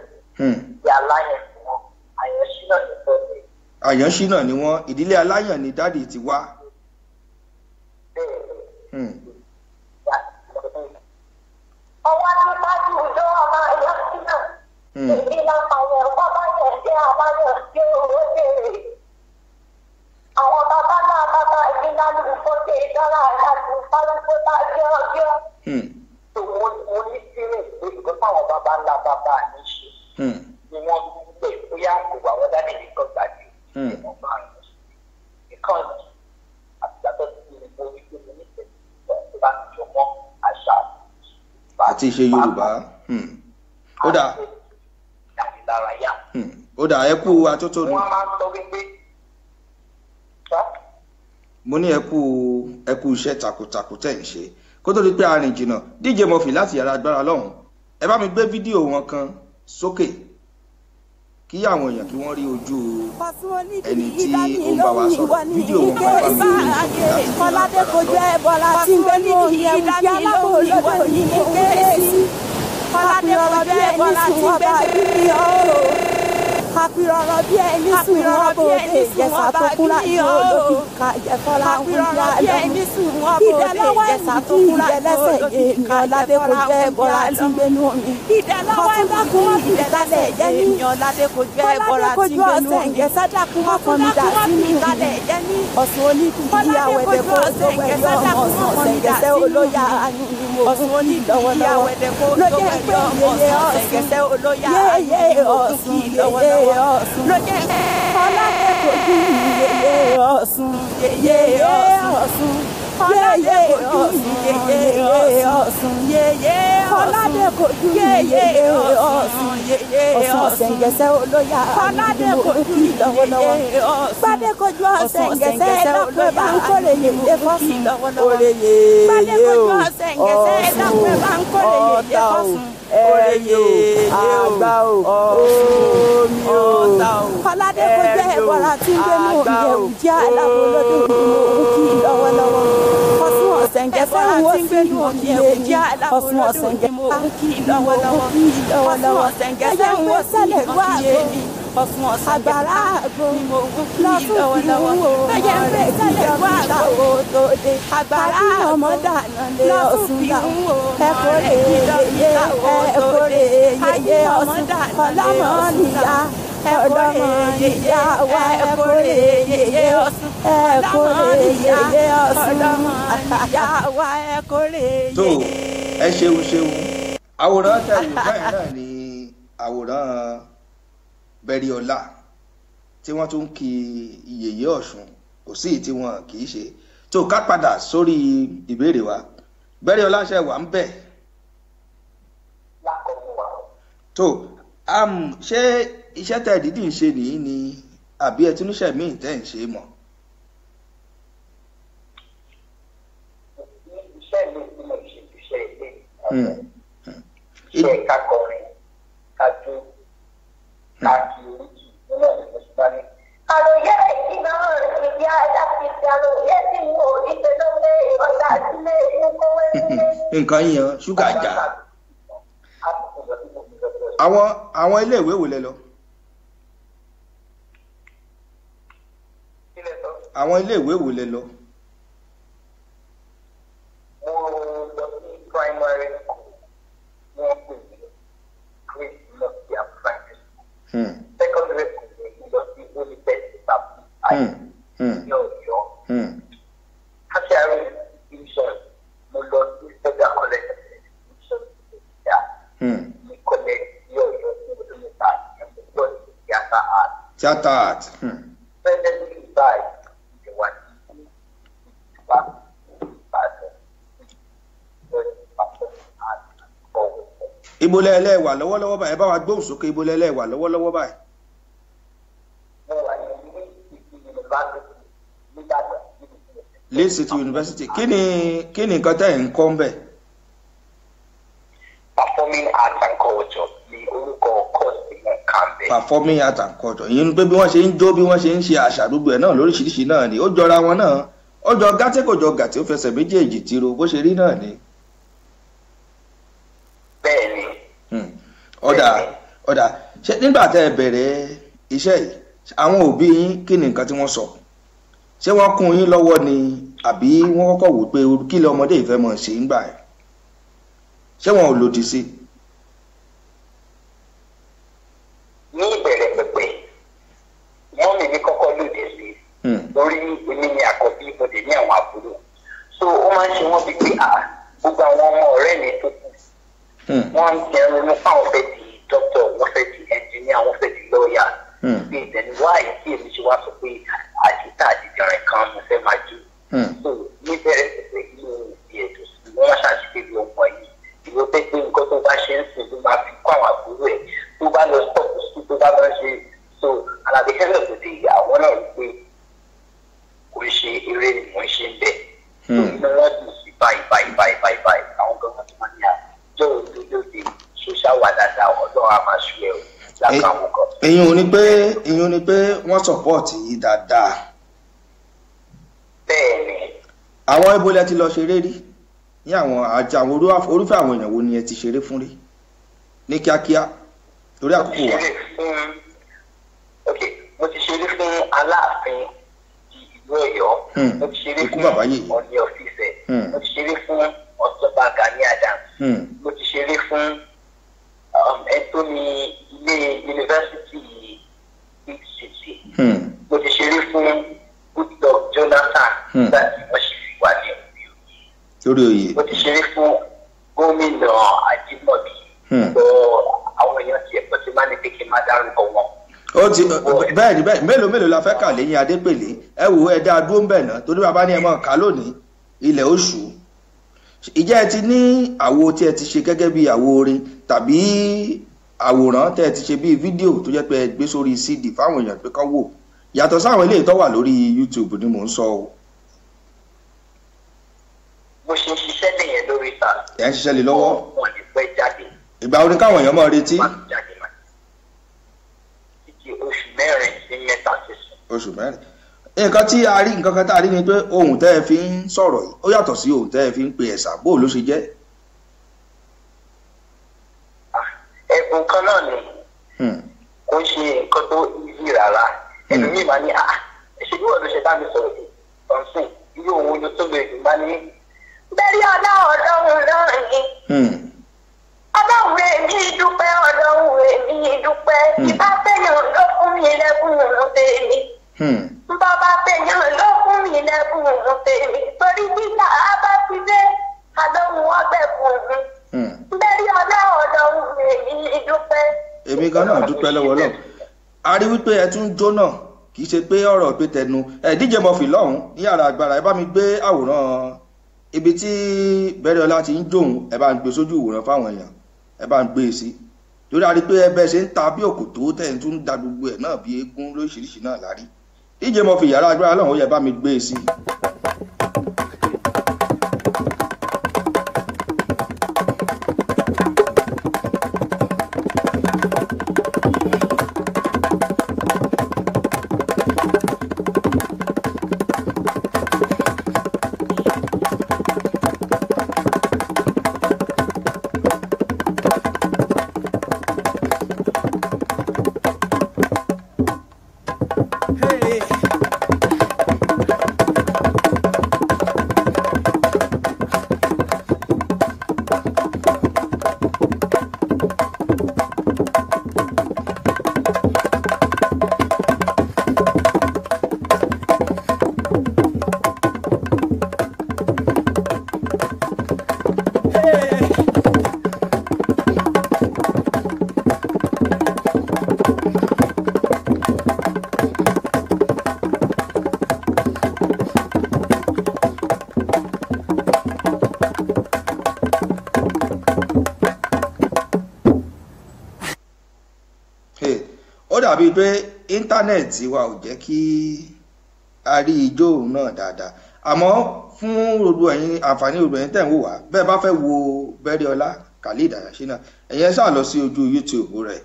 ìyá aláyàn ni wọn àyànṣí náà ní tọ́jú. Àyànṣí náà ni wọ́n ìdílé aláyàn ni dádì ti wá. Ọwọ́ ní bájú ìjọ ọmọ àyànṣí náà. Èmi náà àwọn ọ̀pá bá yẹ̀ jẹ́ àbáyọ̀ sí owó bèrè. Àwọn bàbá náà bàbá ìdílé alùpùpù ìdára àti ìfọwọ́sọ bá jẹ́ ọjọ́. Mo ní sílẹ̀ pé ìgbẹ́ fáwọn bàbá ńlá bàbá mi ṣe. Ni wọ́n gbé bóyá kò wá wọ́n dání nìkan gbàgbé. Ìwọ̀n máa ń ṣe. Ìkànnì àtìgbàtọ́ ti di ìbò wípé mo ní ìfẹ́ tó bá ti jọ mọ́ àṣà àti ìṣe Yorùbá. Ó dà. Ó dà ẹ kú atótónu. Wọ́n máa ń sọ wípé mo ní ẹ kú iṣẹ́ takuntakun tẹ́ ń ṣe kó tó di pé arìn jìnnà DJ Murphy láti yàrá agbára lọ́hùn ẹ bá mi gbé fídíò wọn kan sókè kí àwọn èèyàn kí wọ́n rí ojú ẹni tí ó ń bá wa sọ̀rọ̀ fídíò wọn kan bá mi gbé Kọ́ládé kojú ẹ̀bọ̀lá tí ń gbé ní òye ìdí alábò lọ́dọ̀ ní kéésì. Kọ́ládé kojú ẹ̀bọ̀lá tí ń gbé ní òye Kapirọ̀rọ̀ bí ẹni sùn wọ́n bò dé ìjẹsà tó kúnra tí olóbi ka ìjẹfọ́lá ń kúnra lọ́wọ́. Ìdẹ́lọ́wọ́ ẹ̀sìn tí ìjẹlẹ́sẹ̀ yé ni Ọládé kò jẹ́ bọ́lá tí ń gbénú omi. Ìdẹ́lọ́wọ́ ẹ̀dákun wọ́n fi ìdálẹ̀ ẹ̀jẹ̀ ní Ọládé kò jẹ́ bọ́lá tí ń gbénú omi. Ìjẹsàdákun wọ́n fọmi dà sínú ìdálẹ̀ ọ̀sùn oníkìkí àwẹ̀dẹ̀ kó tó wẹ̀rí ọmọ ọ̀sán ìjẹsẹ̀ olóyà àánú ni mo ọ̀sùn onídọ̀wọ́lọ́wọ́ lójẹ́ pé yeye ọ̀sùn yeye Ọ̀ṣun Ọládé kojú yeye Ọ̀ṣun yeye Ọ̀ṣun Ọládé kojú yeye Ọ̀ṣun yeye Ọládé kojú yeye Ọ̀ṣun yeye Ọ̀ṣun ṣẹ̀ǹgẹ̀sẹ̀ olóyà Ọládé kojú lọ́wọ́lọ́wọ́ Gbádé kojú ọ̀ṣẹ̀ǹgẹ̀sẹ̀ lọ́pẹ́ bá ń kórè yèyé fọ́sùn òrèyè Gbádé kojú ọ̀ṣẹ̀ǹgẹ̀sẹ̀ lọ́pẹ́ bá ń kórè yèyé fọ́sùn òrèyè àgbà omi o Ọládé kojú ẹ̀bọ̀ra tí ń gbé ní òye òjá alábolódò òun kì í lọ́wọ́lọ́wọ́ Ọ̀ṣun ọ̀ṣẹ̀ǹgẹ̀sẹ̀ òun tí ń gbé ní òye òjá Ọ̀ṣun ọ̀ṣẹ̀ǹgẹ̀sẹ̀ òun kì í lọ́wọ́lọ́wọ́ Ọ̀ṣun ọ̀ṣẹ̀ǹgẹ̀sẹ̀ òun sẹ́lẹ̀ wá Ọ̀ṣun àgbàrá àgbo lọ́sùn ìwúwo ẹ̀yẹ ń sẹ́lẹ̀ wá àgbo tòde àgbàrá ọmọ dáná lé Ọ̀ṣun ìwúwo ẹ̀kọ́ lè yeye ẹ̀kọ́ lè yeye Ọ̀ṣun ọlọ́mọ nìyá ọlọ́mọ nìyá wa ẹ̀kọ́ lè yeye Ọ̀ṣun ẹ̀kọ́ lè yeye Ọ̀ṣun ọlọ́mọ nìyá wa ẹ̀kọ́ lè yeye. tó ẹ ṣeun àwòrán tẹ wò báyìí náà ni àwòrán Bẹ́ríọlá tí wọ́n tún kí Yèyé Ọ̀ṣun, kò sí tí wọ́n kì í ṣe. tó ká padà sórí ìbéèrè wa, Bẹ́ríọlá ṣe wà ń bẹ̀. tó ṣé iṣẹ́ tẹ̀ dídì ń ṣe nìyí ni àbí ẹ tún níṣẹ́ míì tẹ́ ń ṣe mọ́? iṣẹ́ mi tí mo ṣe iṣẹ́ ilé iṣẹ́ kakọrin kájú káàkiri oríkì nínú ìmọ̀síwájú. àròyé ìdíná ìdí ajá ti fi àròyé tí mo rí ṣe lóde ọjà sílé ìkówé nílé. nǹkan yíyan ṣúgà jà. àwọn iléèwé wo lẹ lọ? àwọn iléèwé wo lẹ lọ? mo lọ sí primary school wọ́n pè mí great lofty and private school. secondary school mo lọ sí university tàbí àyè ní Ọ̀yọ́. tertiary institution mo lọ sí federal college of education ní college ní Ọ̀yọ́ ní ọdún mẹ́ta ní ọdún theatre art. theatre art. presently by ìwà ní ìgbà Ìbàdàn. ibo lẹ́lẹ́ wà lọ́wọ́lọ́wọ́ báyìí, ẹ bá wa gbóhùn sókè, ibo lẹ́lẹ́ wà lọ́wọ́lọ́wọ́ báyìí? Leeds City University. kí ni nǹkan tẹ́ ẹ̀ ń kọ́ ń bẹ̀? Performing Arts and Culture ni orúkọ course tí mo kà ń bẹ̀. Performing Arts and Culture, ìyẹn ni pé bí wọ́n ṣe ń jó, bí wọ́n ṣe ń ṣe àṣà gbogbo ẹ̀ náà lóríṣiríṣi náà ni ó jọra wọn náà, ó jọ gàtẹ́ kò jọ gàtẹ́, ó fẹsẹ̀ méjèèjì tiro bó ṣe rí náà ni. bẹ́ẹ̀ni. ọ̀dà ṣé nígbà tẹ́ ẹ bẹ̀rẹ̀ iṣẹ́ yìí àwọn òbí yín kí ni nǹkan tí wọ́n sọ? ṣé wọ́n kún yín lọ́wọ́ ni àbí wọ́n kọ́kọ́ wò pé kí lè ọmọdé ìfẹ́ mọ̀ ṣe ń gbà ẹ̀? ṣé wọn ò lòdì sí? ní ìbẹ̀rẹ̀ pẹ̀pẹ̀ mọ́mì mi kọ́kọ́ lòdì sí lórí èmi ni àkọ́bí mo dé ní àwọn àbúrò, so ó máa ń ṣe wọ́n bíi pé gbogbo àwọn ọmọ ọ̀rẹ́ mi tó kù wọ́n ń jẹun ronú fáwọn fẹ́ di dókítà, wọ́n fẹ́ di ẹnjìníà, wọ́n fẹ́ di lọ́ọ̀yà. bí ìtẹ̀ni wáyé tí èmi ṣe wá sọ pé àṣìta àdìjọrin kan mo fẹ́ máa jù. so níbẹ̀rẹ̀ pẹ̀pẹ̀ inú ìdí ètò sí wọ́n ṣàṣìpé bí ọmọ yìí ìwé pé pé nǹkan tó bá ṣe ń sìn ló máa fi kọ́ àwọn àbúrò ẹ̀ tó bá lọ stọ́ọ̀pù sí tó bá lọ ṣe. so alábẹ́kẹ́ náà kò dé àwọn náà rí pé kò ń ṣe eré ni mò ń ṣe ń bẹ̀. so inú wọn dùn sí báyìí àwọn gan-an tó máa ní àjọ òdòdó social wà dáadáa ọ̀dọ́ a máa ṣú ẹ̀ o lákàwọn kan. ìyún ni pé wọ́n sọ̀pọ̀tì yìí dáadáa. bẹ́ẹ̀ni. àwọn ibo lẹ ti lọ ṣeré rí ní àwọn orúfẹ́ àwọn èèyàn wo ni ẹ ti ṣeré fún rí ní kíákíá torí àkókò wa. mo ti ṣeré fún Aláàfin ìlú Ọ̀yọ́, mo ti ṣeré fún Ọọ̀ni of Ifẹ̀, mo ti ṣeré fún Ọ̀túnba Gani Adams, mo ti ṣeré fún ẹ̀tọ́ ní ilé yunifásitì Big City, mo ti ṣeré fún Goodluck Jonathan nígbà tí wọ́n ṣe fi wà ní lórí oyè. mo ti ṣeré fún gómìnà Ajímọ̀bí, lọ àwọn èèyàn ti ẹ̀kọ́ tí máa ní pé kí n má dárúkọ wọn. ó ti bẹ́ẹ̀ ni bẹ́ẹ̀ mélòó la fẹ́ kà lẹ́yìn Adépèlé, ẹ wò ẹ dá dúró ń bẹ̀ náà torí bàbá ní ẹ mọ̀ ká lónìí ilẹ̀ oṣù. ìjẹ́ ẹ ti ní àwo tí ẹ ti ṣe gẹ́gẹ́ bí àwo orin tàbí àwòrán tẹ́ ẹ ti ṣe bí fídíò tó jẹ́ pé ẹ gbé sórí CD fáwọn èèyàn pé kán wò yàtọ̀ sáwọn eléyìí tó wà lórí YouTube ni mò ń sọ o. mo ṣe ń ṣiṣẹ́ nìyẹn lórí ta. ẹ̀ ń ṣiṣẹ́ lé lọ́wọ́. wọ́n ti pẹ́ jáde. ìgbà wo ni káwọn èèyàn máa retí? títí oṣù mẹ́rin sí mẹ́ta sísìn. oṣù mẹ́rin. nǹkan kan tá a rí ni pé ohun tẹ́ ẹ fi ń sọ̀rọ̀ yìí ó yàtọ̀ sí ohun tẹ́ ẹ fi ń pe ẹ̀sà bó ló ṣe jẹ́. ẹ̀bùn kan náà ni kò ń ṣe nǹkan tó easy rárá. ẹlòmíì máa ní ṣe bí wọ́n ló ṣe bá mi sọ̀rọ̀ yìí ọ̀sìn irú òun ló tó lè dùn bá ní. bẹ́ẹ̀ni ọlọ́run náà ni. ọlọ́run èmi dúpẹ́ ọlọ́run èmi dúpẹ́ ìbá fẹ́yàn ló fún mi lẹ́kùn òun tèmi. bàbá fẹ́yàn ló fún mi lẹ́kùn òun tèmi torí gbígbà á bá ti dé àlọ́run ọgbẹ́ fún un. bẹ́ẹ̀ni ọlọ́run èmi gan náà dúpẹ́ lọ́wọ́ Ọlọ́run a rí wípé ẹ tún jó náà kì í ṣe pé ọ̀rọ̀ pé tẹnu DJ Murphy lọ́hùn ní yàrá agbára ẹ bá mi gbé àwòrán ibi tí Bẹ́rẹ́ọlá ti ń jóun ẹ bá ń gbé sójú ìwòran fáwọn èèyàn ẹ bá ń gbé e sí torí a rí pé ẹbẹ ṣe ń ta bí òkòtó tẹ̀ ń tún da gbogbo ẹ̀ náà bí eégún lóríṣiríṣi náà lárí DJ Murphy yàrá agbára lọ́hùn ó yẹ bá mi gbé e sí. dàbí pé íńtánẹ́ẹ̀tì wa ò jẹ́ kí a rí ijó náà dáadáa àmọ́ fún gbogbo ẹ̀yin àǹfààní gbogbo ẹ̀yin tẹ̀ ń wò wá bẹ́ẹ̀ bá fẹ́ wo Bẹ́rẹ́ọlá Khalid Ayashina ẹ̀yin ṣáà lọ sí ojú YouTube rẹ̀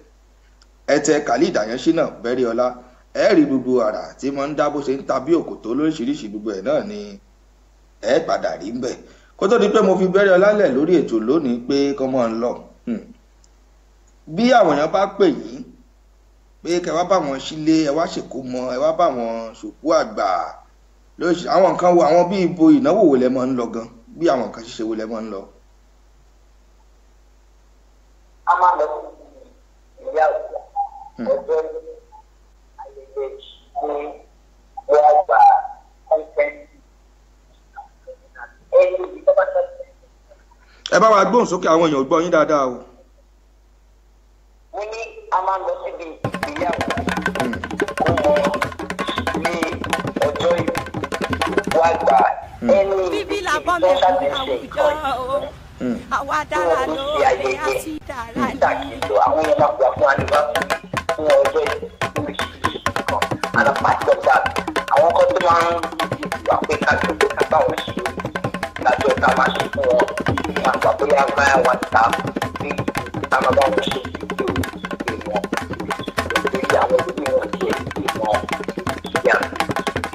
ẹ tẹ Khalid Ayashina Bẹ́rẹ́ọlá ẹ rí gbogbo àrà tí mo ń dá bó ṣe ń ta bí òkòtó lóríṣiríṣi gbogbo ẹ̀ náà ni ẹ padà rí ń bẹ̀ kó tó di pé mo fi Bẹ́rẹ́ọlá lẹ̀ lórí ètò lónìí pé kọ́mọ ń lọ bí àwọn èèyàn bá pè yín pé kẹ wá bá wọn sílé ẹ wá ṣèkómọ ẹ wá bá wọn ṣòkú àgbà lóṣù àwọn nǹkan wo àwọn bí ibo ìnáwó wo lẹ máa ń lọ gan bí àwọn nǹkan ṣíṣe wo lẹ máa ń lọ. a máa lọ sí ìyàwó ọjọ́ ayẹyẹ ní wọ́n gbà kọ́ńtẹ́ǹtì ẹni ìjọba ṣẹlẹ̀. ẹ bá wa gbóhùn sókè àwọn èèyàn gbọ́ yín dáadáa o. mo ní a máa lọ síbi ìgbéyàwó ọmọ ní ọjọ́ ìwà àgbà ẹni ìfọ́nṣàtì ṣe ìkọ́ àwa dára lóore àti dára ní. àwọn yẹn máa gbà fún àdúrà fún ọjọ́ ìrísí kan and apart from that àwọn kan tó máa ń wà pé kájọ kápá wọn ṣe lájọ tá a máa ṣe fún wọn máa gbà bóyá via WhatsApp ní a máa bá wọn ṣe fídíò ìwọ̀n lórí àwọn ìdílé wọn jẹ́ ìwọ̀n ìyá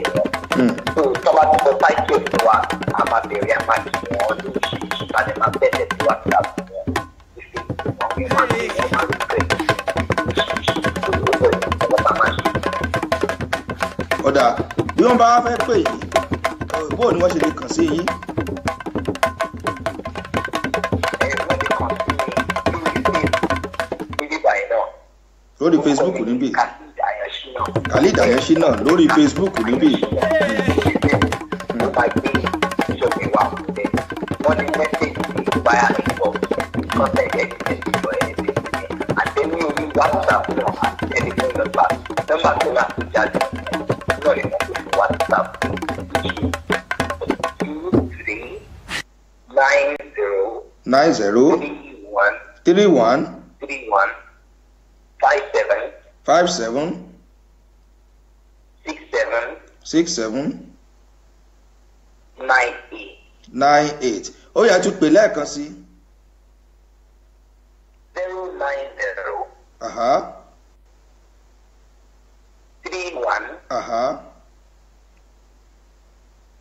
ìwọ̀n. tó tọ́ba ti sọ táìkì fún wa a máa bẹ̀rẹ̀ a máa kí wọn lórí ìbàdàn máa bẹ̀rẹ̀ sí WhatsApp fún wọn ìfẹ́ ìwọ̀n máa ń bẹ̀rẹ̀ ọ̀dà bí wọ́n bá fẹ́ pè yín bó ni wọ́n ṣe lè kàn sí yín. lórí Facebook níbí Khalid Ayashina lórí Facebook níbí. WhatsApp 98 ó yá tún pè lẹ́ẹ̀kan sí. 090 aha 31 aha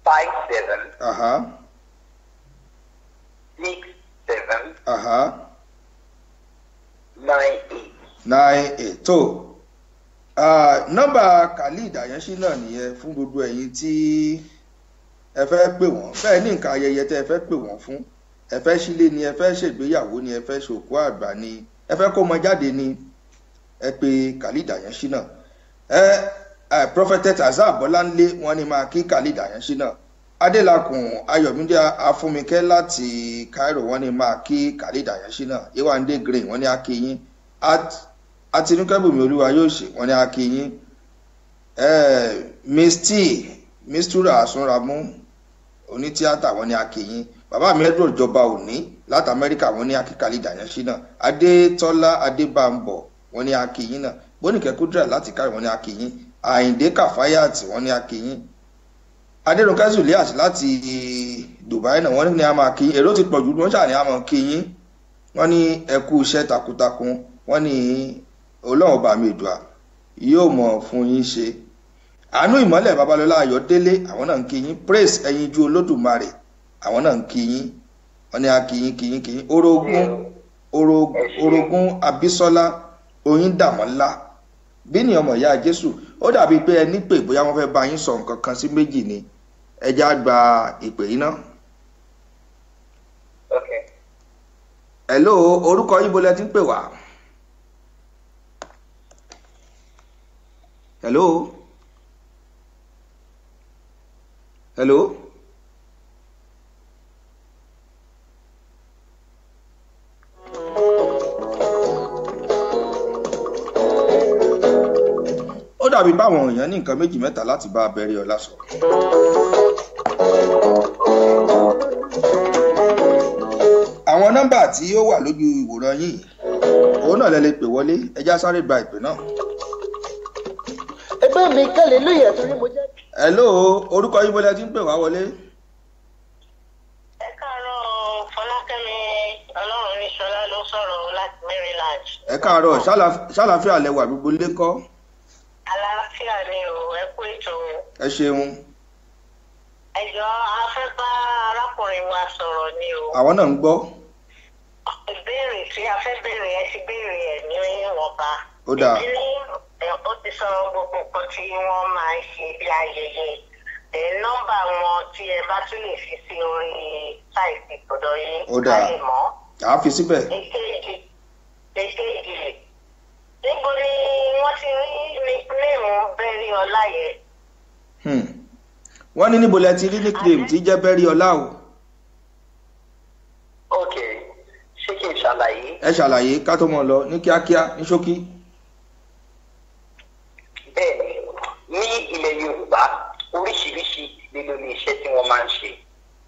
57 aha 67 aha 98 tó nọ́mbà Khalid Ayashina nìyẹn fún gbogbo ẹ̀yin tí ẹ fẹ́ pè wọ́n bẹ́ẹ̀ ní nǹkan ayẹyẹ tẹ́ ẹ fẹ́ pè wọ́n fún ẹ fẹ́ sílé ni ẹ fẹ́ ṣègbéyàwó ni ẹ fẹ́ ṣòkú àgbà ni ẹ fẹ́ kó ọmọ jáde ni ẹ pè Khalid Ayashina Prophetess Azab Bọ́láńlé wọ́n ní máa kí Khalid Ayashina Adélakùn Ayọ̀mídé Afúnmikẹ́ láti Cairo wọ́n ní máa kí Khalid Ayashina Yéwándé Green wọ́n ní akíyín Àtinúkẹ́bùnmi olúwa yóò ṣe wọ́n ní akíyín. Mistura Àsúnramú onítíátà wọ́n ní akíyín. Bàbá mi Edward Jọba Òní láti Amẹ́ríkà wọ́n ní akíkalì Dàyánṣínà. Adétọ́lá Adébámbọ̀ wọ́n ní akíyín náà. Bóníkẹ́ Kúdírà láti Kárì wọ́n ní akíyín. Àyìndé Kàfáyàtì wọ́n ní akíyín. Adéròǹkẹ́ Zuliat láti Dubai náà wọ́n ní a máa kíyín. Èrò ti pọ̀jù wọ́n ṣàní a máa kíyín. Wọ́n ní ẹ kú iṣẹ́ takuntakun. Wọ́n ní Ọlọ́run ọba mi Èdùà yóò mọ̀ fún yín ṣe. Àánú Ìmọ́lẹ̀ Babalọ́lá Ayọ̀délé àwọn náà ń kíyín. Praise Ẹyinjú Olódùmarè àwọn náà ń kíyín. Wọ́n ní a kíyín. Orogún Abísọ́lá Oyíndàmọ́lá bí ni ọmọ ìyá Jésù ó dàbí pé ẹni pé bóyá wọ́n fẹ́ bá yín sọ nǹkan kan sí méjì ni ẹja gba ìpè yín náà. Okay. Hello, orúkọ yín bó lẹ ti ń pè wá. Hello. Ó dàbí báwọn èèyàn ní nǹkan méjì mẹ́ta láti bá abẹ́rẹ́ ọlá sọ. Àwọn nọ́mbà tí ó wà lójú ìwòran yìí òun náà lẹ lè pè wọlé ẹjá sáré gba ìpè náà. Ẹgbẹ́ mi hallelujah torí mo jẹ́. Hello, orúkọ yín bó lẹ ti ń pè wá wọlé. Ẹ káàárọ̀ Fọlákẹ́mi Ọlọ́runníṣọlá ló sọ̀rọ̀ láti Maryland. Ẹ káàárọ̀ ṣàlàáfíà lẹwà gbogbo lẹ́kọ́. Àlàáfíà ni o, ẹ kú ètò. Ẹ ṣeun. Ẹ jọ̀ọ́ a fẹ́ bá arákùnrin wa sọ̀rọ̀ ni o. Àwọn náà ń gbọ́. Ìbéèrè tí a fẹ́ béèrè ẹ ti béèrè ẹ̀ ní ìwọ̀nba. Ó dáa. Ó ti sọ gbogbo nǹkan tí wọ́n máa ń ṣe bí ayẹyẹ. Nọ́mbà wọn tí ẹ bá tún lè fi sí orí sáìtì gbọ́dọ̀ yín. Ó dáa. Ká lè mọ̀. À á fi síbẹ̀. Èkejì. Níbo ni wọ́n ti rí nickname Bẹ́rí Ọlá yẹn? Wọ́n ní níbo lẹ ti rí nickname tí jẹ́ Bẹ́rí Ọlá o. Ok, ṣé kí n ṣàlàyé? Ẹ ṣàlàyé ká tó mọ̀ lọ ní kíákíá ní ṣókí. Bẹ́ẹ̀ni, ní ilẹ̀ Yorùbá oríṣiríṣi ìdílé ló ní iṣẹ́ tí wọ́n máa ń ṣe.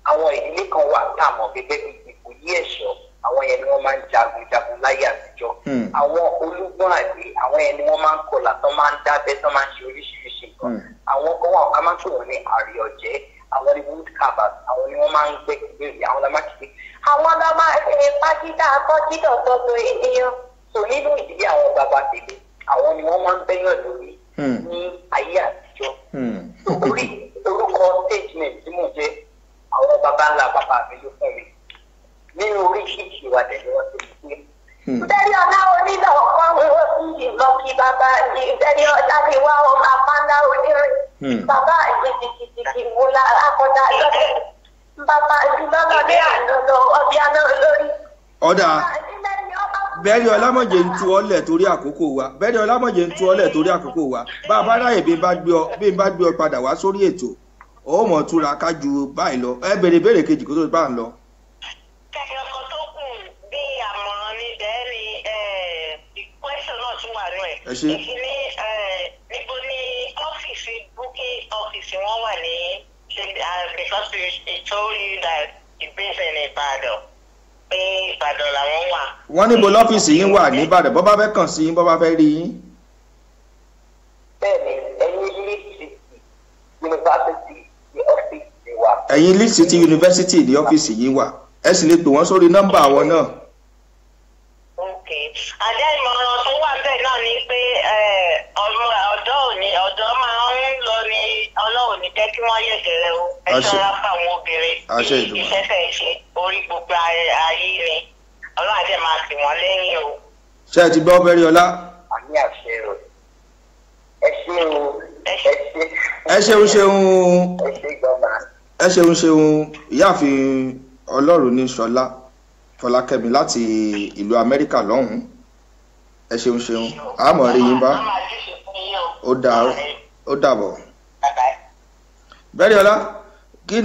Àwọn ìdílé kan wà tá a mọ̀ gẹ́gẹ́ bí Ìkòyí Ẹ̀ṣọ́, àwọn yẹn ni wọ́n máa ń jagun láyé àtijọ́. Àwọn Olúgbọ́n àgbè, àwọn yẹn ni wọ́n máa ń kọlà tán máa ń dábẹ́ tán máa ń ṣe oríṣiríṣi nǹkan. Àwọn kan wà ká máa ń pè wọ́n ní àrí ọ̀jẹ́, àwọn ni wood carvers, àwọn ni wọ́n máa ń gbẹ́ ìgbéyìí, àwọn la máa kìí. Àwọn ọ̀dọ́ máa ń ṣe pàkítà akọ́jídọ̀ tọ́tọ̀ ènìyàn. So nínú ìdílé àwọn bàbá tèmi, àwọn ni wọ́n máa ń bẹ́yàn lórí ní ayé àtijọ́. Orí orúkọ statement tí mo jẹ́ àwọn bàbá ńlá bàbá mi ló fún mi. Nínú oríṣiríṣi wa tẹ̀lé wọn tó ti pé. Bẹ́ẹ̀ni ọ̀la onílà ọ̀pọ̀ wíwọ́ sí ìlọ kí bàbá ní bẹ́ẹ̀ni ọ̀la ni wá ọmọ àpáńdá onírin. Bàbá ìgbìtìkìtì wo la akọ́dá lọ́dẹ̀. Bàbá ìlọ́lọ́dẹ̀ àlọ́lọ́ ọbí aná lórí. Ọ̀dà Bẹ́ẹ̀ni Ọlámọ̀jẹ̀ ń tú ọlẹ̀ torí àkókò wa. Bẹ́ẹ̀ni Ọlámọ̀jẹ̀ ń tú ọlẹ̀ torí àkókò wa. Bá a bá ráyè bí n bá gbé ọ padà wá sórí ètò. Ó mọ̀ túra ká ju báyìí lọ. Ẹ béèrè kejì kó tó bá ń lọ. Kẹ̀kọ́ tó kù bí àmọ̀ràn ní bẹ́ẹ̀ni question náà tún wà nù ẹ̀. Ẹ ṣe. Ìkíní níbo ni ọ́fíìsì booking ọ́fíìsì wọn wà ní because they told you that it's based in Ìbàdàn. Pé Ìbàdàn làwọn wà. Wọ́n níbo lọ́fíìsì yín wà ní Ìbàdàn bọ́ bá fẹ́ kàn sí yín bọ́ bá fẹ́ rí yín. Bẹ́ẹ̀ni, ẹ̀yin Leeds City University ní ọ́fíìsì wa. Ẹ̀yin Leeds City University ní ọ́fíìsì yín wà. Ẹ sì lè pè wọ́n sórí nọ́mbà àwọn náà. Àdé ìmọ̀ràn tó wà bẹ́ẹ̀ náà ni pé ọ̀dọ́ máa ń lọ ní Ọlọ́run ní jẹ́ kí wọ́n yẹ̀ gẹ̀rẹ́ o. Ẹ ṣọ́ra fáwọn obìnrin bí iṣẹ́ fẹ́ ṣe orí gbogbo ayé ni. Ọlọ́run àti ẹ̀ máa tì wọ́n lẹ́yìn o. Ṣé ẹ ti gbọ́ Bẹ́rí Ọlá? Àmì àṣẹ o. Ẹ ṣé o. Ẹ ṣeun. Ẹ ṣeun ìyáàfin Ọlọ́runníṣọlá Fọlákẹ́mi láti ìlú Amẹ́ríkà lọ́hùn-ún. Ẹ ṣeun àmọ́ rí yín bá. Ó dàbọ̀. Bẹ́rí Ọlá, kí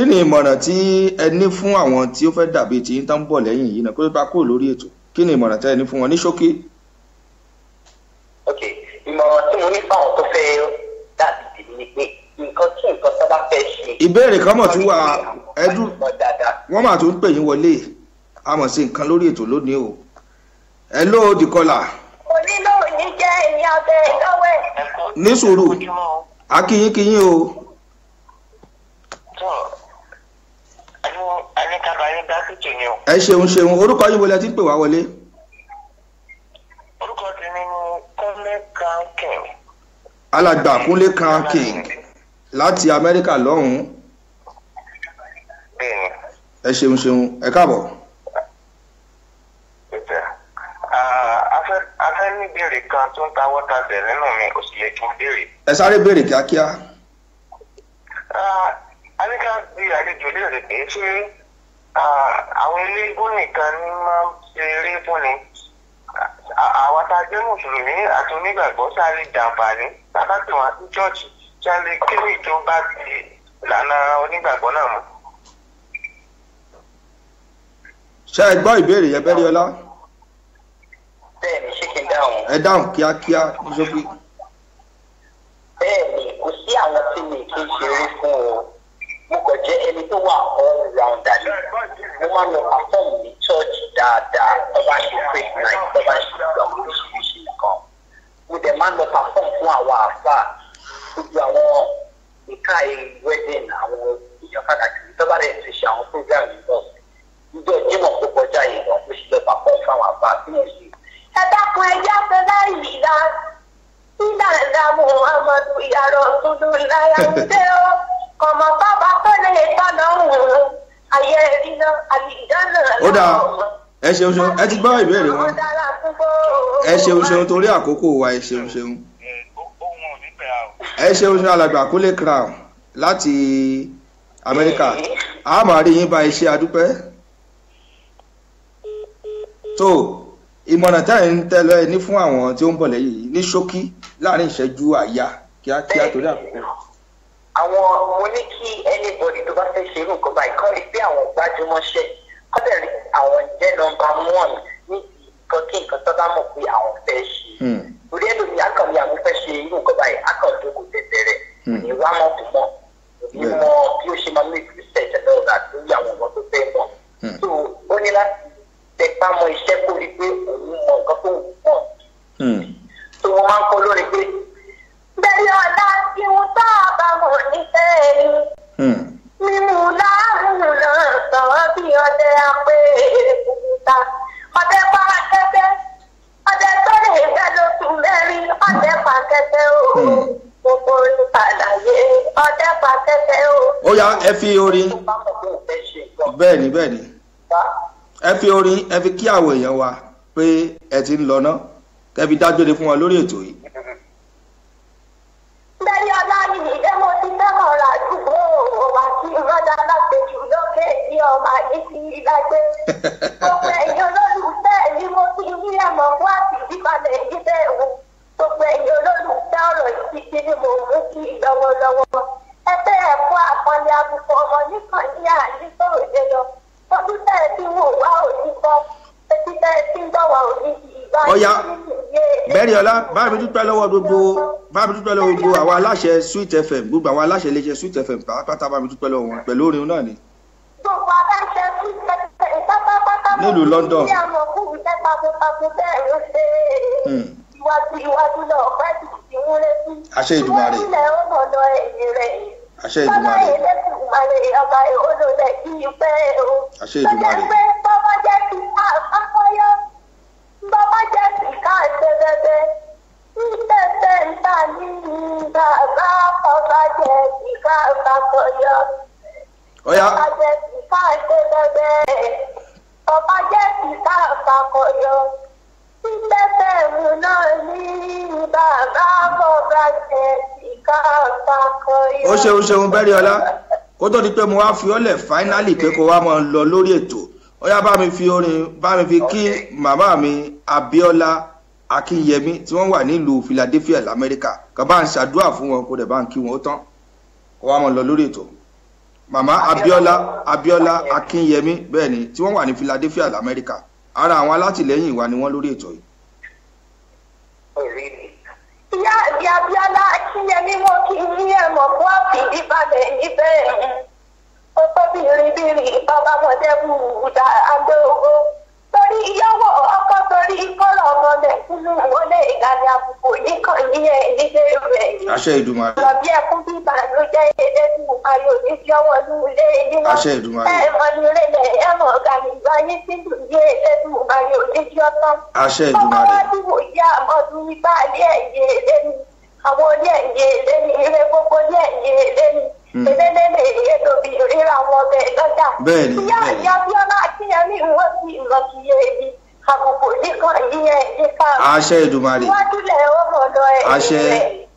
ni ìmọ̀ràn tí ẹ ní fún àwọn tí ó fẹ́ dàbí tí ń tán bọ̀ lẹ́yìn yìí náà kó tó bá kúrò lórí ètò? kí ni ìmọ̀ràn tẹ́ ẹ ní fún wọn ní ṣókí. ok ìmọ̀ràn tí mo ní fáwọn tó fẹ́ dàbí tèmi ni pé nǹkan tó bá fẹ́ ṣe. ìbéèrè kan mọ̀ tún wà ẹdú wọ́n mà tún pè yín wọlé a mọ̀ sí nǹkan lórí ètò lónìí o. hello dìkọlà. onílò ní jẹ́ ẹni abẹ ìlọ́wẹ̀. ní sùúrù akínyínkínyín o. ẹ ṣeun orúkọ yín wọlé tí ń pè wá wọlé. orúkọ tèmi ni Kúnlé Crown King. alàgbà Kúnlé Crown King láti Amẹ́ríkà lọ́hùn-ún. ẹ ṣeun ẹ káàbọ̀. a fẹ́ ní ìbéèrè kan tó ń ta wọ́tà bẹ̀ nínú mi ó sì yẹ kí n béèrè. ẹ sáré béèrè kíákíá. Amẹ́ríkà bí àlejò léèrè pé ṣé àwọn eléégún nìkan ní máa ń ṣe eré fún ni àwọn tá a jẹ́ mùsùlùmí àti onígbàgbọ́ sáré jàǹfààní bàbá tí wọ́n á sí chọ́ọ̀chì tí a lè kéré tó bá ti ìlànà onígbàgbọ́ náà mú. ṣé ẹ gbọ́ ìbéèrè yẹn bẹ́ẹ̀ rí ọlá. bẹ́ẹ̀ni ṣé kí n dáhùn. ẹ dáhùn kíákíá ní ṣókí. bẹ́ẹ̀ni kò sí àwọn tí mi kì í ṣeré fún o mo kàn jẹ́ ẹni tó wà all rounder ni mo máa ń lọ perform ní church dáadáa tó bá ṣe praise night tó bá ṣe ìgbà oríṣiríṣi nǹkan mo dẹ̀ máa ń lọ perform fún àwọn àfà gbogbo àwọn ìka wedding àwọn èèyàn pàtàkì tó bá dẹ̀ ti ṣe àwọn program yìí náà ìjọ Jímọ̀ tó kọjá yìí lọ mo sì lọ perform fún àwọn àfà tí mo sì. ẹ dákun ẹjẹ fẹlẹ yìí dá nígbà ìdààmú Muhammadu ìyàrá tuntun láyà ń dé o kọmọ bàbá tó lè tọ́nà òun ayé iná àlìjáná lọ. ó dáa ẹ ṣeun ẹ ti gbọ́ ìbéèrè wọn ẹ ṣeun torí àkókò wa ẹ ṣeun. ẹ ṣeun alàgbà Kúnlé Crown láti Amẹ́ríkà a máa rí yín bá iṣẹ́ adúpẹ́. tó ìmọ̀ràn táyà ń tẹ́lẹ̀ ní fún àwọn tí ó ń bọ̀ lẹ́yìn ní ṣókí láàrin ìṣẹ́jú àyà kíákíá torí àkókò. àwọn mo ní kí anybody tó bá fẹ́ ṣe irú nǹkan báyìí kọ́ rí pé àwọn gbájúmọ́ṣẹ́ kọ́ dẹ̀ rí àwọn jẹ́ nọ́mbà 1 ní nǹkan kí nǹkan tó bá mọ̀ pé àwọn fẹ́ ṣe. orí ẹlòmíì akọ̀wé àwọn fẹ́ ṣe irú nǹkan báyìí akọ̀wé kò tẹ̀tẹ̀rẹ̀ ní wá mọ̀ tó mọ̀ ní mọ̀ bí ó ṣe máa make research and all that lórí àwọn ọmọ tó fẹ́ mọ̀. so ó ní láti tẹpá mọ́ iṣẹ́ kó rí pé òun mọ nǹkan tó wù mọ̀. so wọ́n máa ń kọ́ lórí pé bẹ́ẹ̀ ọ̀la tí wọ́n tá a bá mọ̀ nífẹ̀ẹ́ mímú láàrún náà sọ̀rọ̀ bí ọdẹ apẹ́ èkúta ọdẹ pa kẹ́kẹ́ ọdẹ tó lè fẹ́ lóṣù mẹ́rin ọdẹ pa kẹ́kẹ́ o gbogbo ìpàdàyé ọdẹ pa kẹ́kẹ́ o. ó yá ẹ fi orin bẹ́ẹ̀ni ẹ fi orin ẹ fi kí àwọn èèyàn wa pé ẹ ti ń lọ ná kẹ́ fi dágbére fún wa lórí ètò yìí. bẹ́ẹ̀ni ọlá ni ìdẹ́ mo ti fẹ́ràn ra àdúgbò wà kí rọ́dà lápẹ̀jù lókè ní ọmọ àyè sí ìdájẹ́. gbogbo ẹ̀yin olólùfẹ́ ni mo ti rí ẹ̀mọ̀ fún àtìjíbalẹ̀ yìí bẹ́ẹ̀ wò. gbogbo ẹ̀yin olólùfẹ́ ọ̀rọ̀ ìdíje ni mo mú kí lọ́wọ́lọ́wọ́. ẹgbẹ́ ẹ̀kọ́ àpọ́nlé àbùkù ọmọ nìkan ní àyíkọ́ òde lọ. ọdún tẹ̀ tí wò wá òní kọ́ etí tẹ̀ tí ń bọ̀ wá òní ìgbà bẹ́ẹ̀rẹ̀ ọlá bá mi dúpẹ́ lọ́wọ́ gbogbo àwọn aláṣẹ Sweet FM gbogbo àwọn aláṣẹ iléeṣẹ́ Sweet FM pátápátá bá mi dúpẹ́ lọ́wọ́ wọn pẹ̀lú orin náà ni. gbogbo aláṣẹ Sweet FM pátápátá nílùú London. iwájú lọ ọ̀pẹ́ ti wọ́n létí. àṣẹ Ìdùmarè. àṣẹ Ìdùmarè. ọba olólè kí n pẹ́ o. àṣẹ Ìdùmarè. bàbá jẹ́ kí àkọ́yọ́ bàbá jẹ́ kí ká ṣe bẹ́bẹ́ tẹ́tẹ́ ń ta ní bàbá ọba jẹ́ kí ká àkọ́yọ́. bàbá jẹ́ kí ká ṣe bẹ́bẹ́ ọba jẹ́ kí ká àkọ́yọ́. tẹ́tẹ́ mu náà ní bàbá ọba jẹ́ kí ká àkọ́yọ́. ó ṣeun bẹ́ẹ̀rẹ̀ ọlá kó tó di pé mo wá fi ọ́lẹ̀ fáínálì pé kó wá máa lọ lórí ètò ó yá bá mi fi kí màmá mi Abíọ́lá Akínyẹmí tí wọ́n wà nílùú Philadelphia lamẹ́ríkà kan bá ń ṣàdúrà fún wọn kó dẹ̀ bá ń kí wọn ó tán kó wá máa lọ lórí ètò màmá Abíọ́lá Akínyẹmí bẹ́ẹ̀ ni tí wọ́n wà ní Philadelphia lamẹ́ríkà ara àwọn alátìlẹ́yìn wa ni wọ́n lórí ètò yìí. ìyá àbí Abíọ́lá Akínyẹmí mo kì í ní ẹ̀mọ̀ fún àfìdí balẹ̀ níbẹ̀ ó tó bìrìbìrì bàbá mọ̀dẹ́bù dá agbóhó torí ìyàwó ọkọ torí kọ́lọ̀ ọmọ mẹ́kúnnù wọlé ìgbàlẹ̀ àbùkù nìkan ní ẹ̀ nílé rẹ̀ yìí. àṣẹ Èdùmàrè. lọ́bí ẹkún bí ìbànújẹ́ ẹlẹ́dùn ayò ní tí ọwọ́ ní ilé yìí wọ́n. àṣẹ Èdùmàrè. ẹ mọ ní rẹlẹ̀ ẹ mọ gàmìgbà yín tí dùn yé ẹlẹ́dùn ayò ní tí ọtọ́. àṣẹ Èdùmàrè. ọmọ wa dùn ìyá àmọ́dún nípa alẹ́ ẹ̀yẹ lẹ́nu àwọn ilé ẹ̀yẹ lẹ́nu ilé gbogbo ilé ẹ̀yẹ lẹ́nu ìdẹ́lẹ́lẹ́ èdòbí ríra wọn bẹ́ẹ̀ lọ́jà. bẹ́ẹ̀ni ìyá ìyá Abíọ́lá Akínyẹmí wọ́n ti ìlọ́kìyẹ yìí àbùkù nìkan yíyẹ nípa. àṣẹ Èdùmàrè. iwájúlẹ̀ ọmọdé ẹ̀ àṣẹ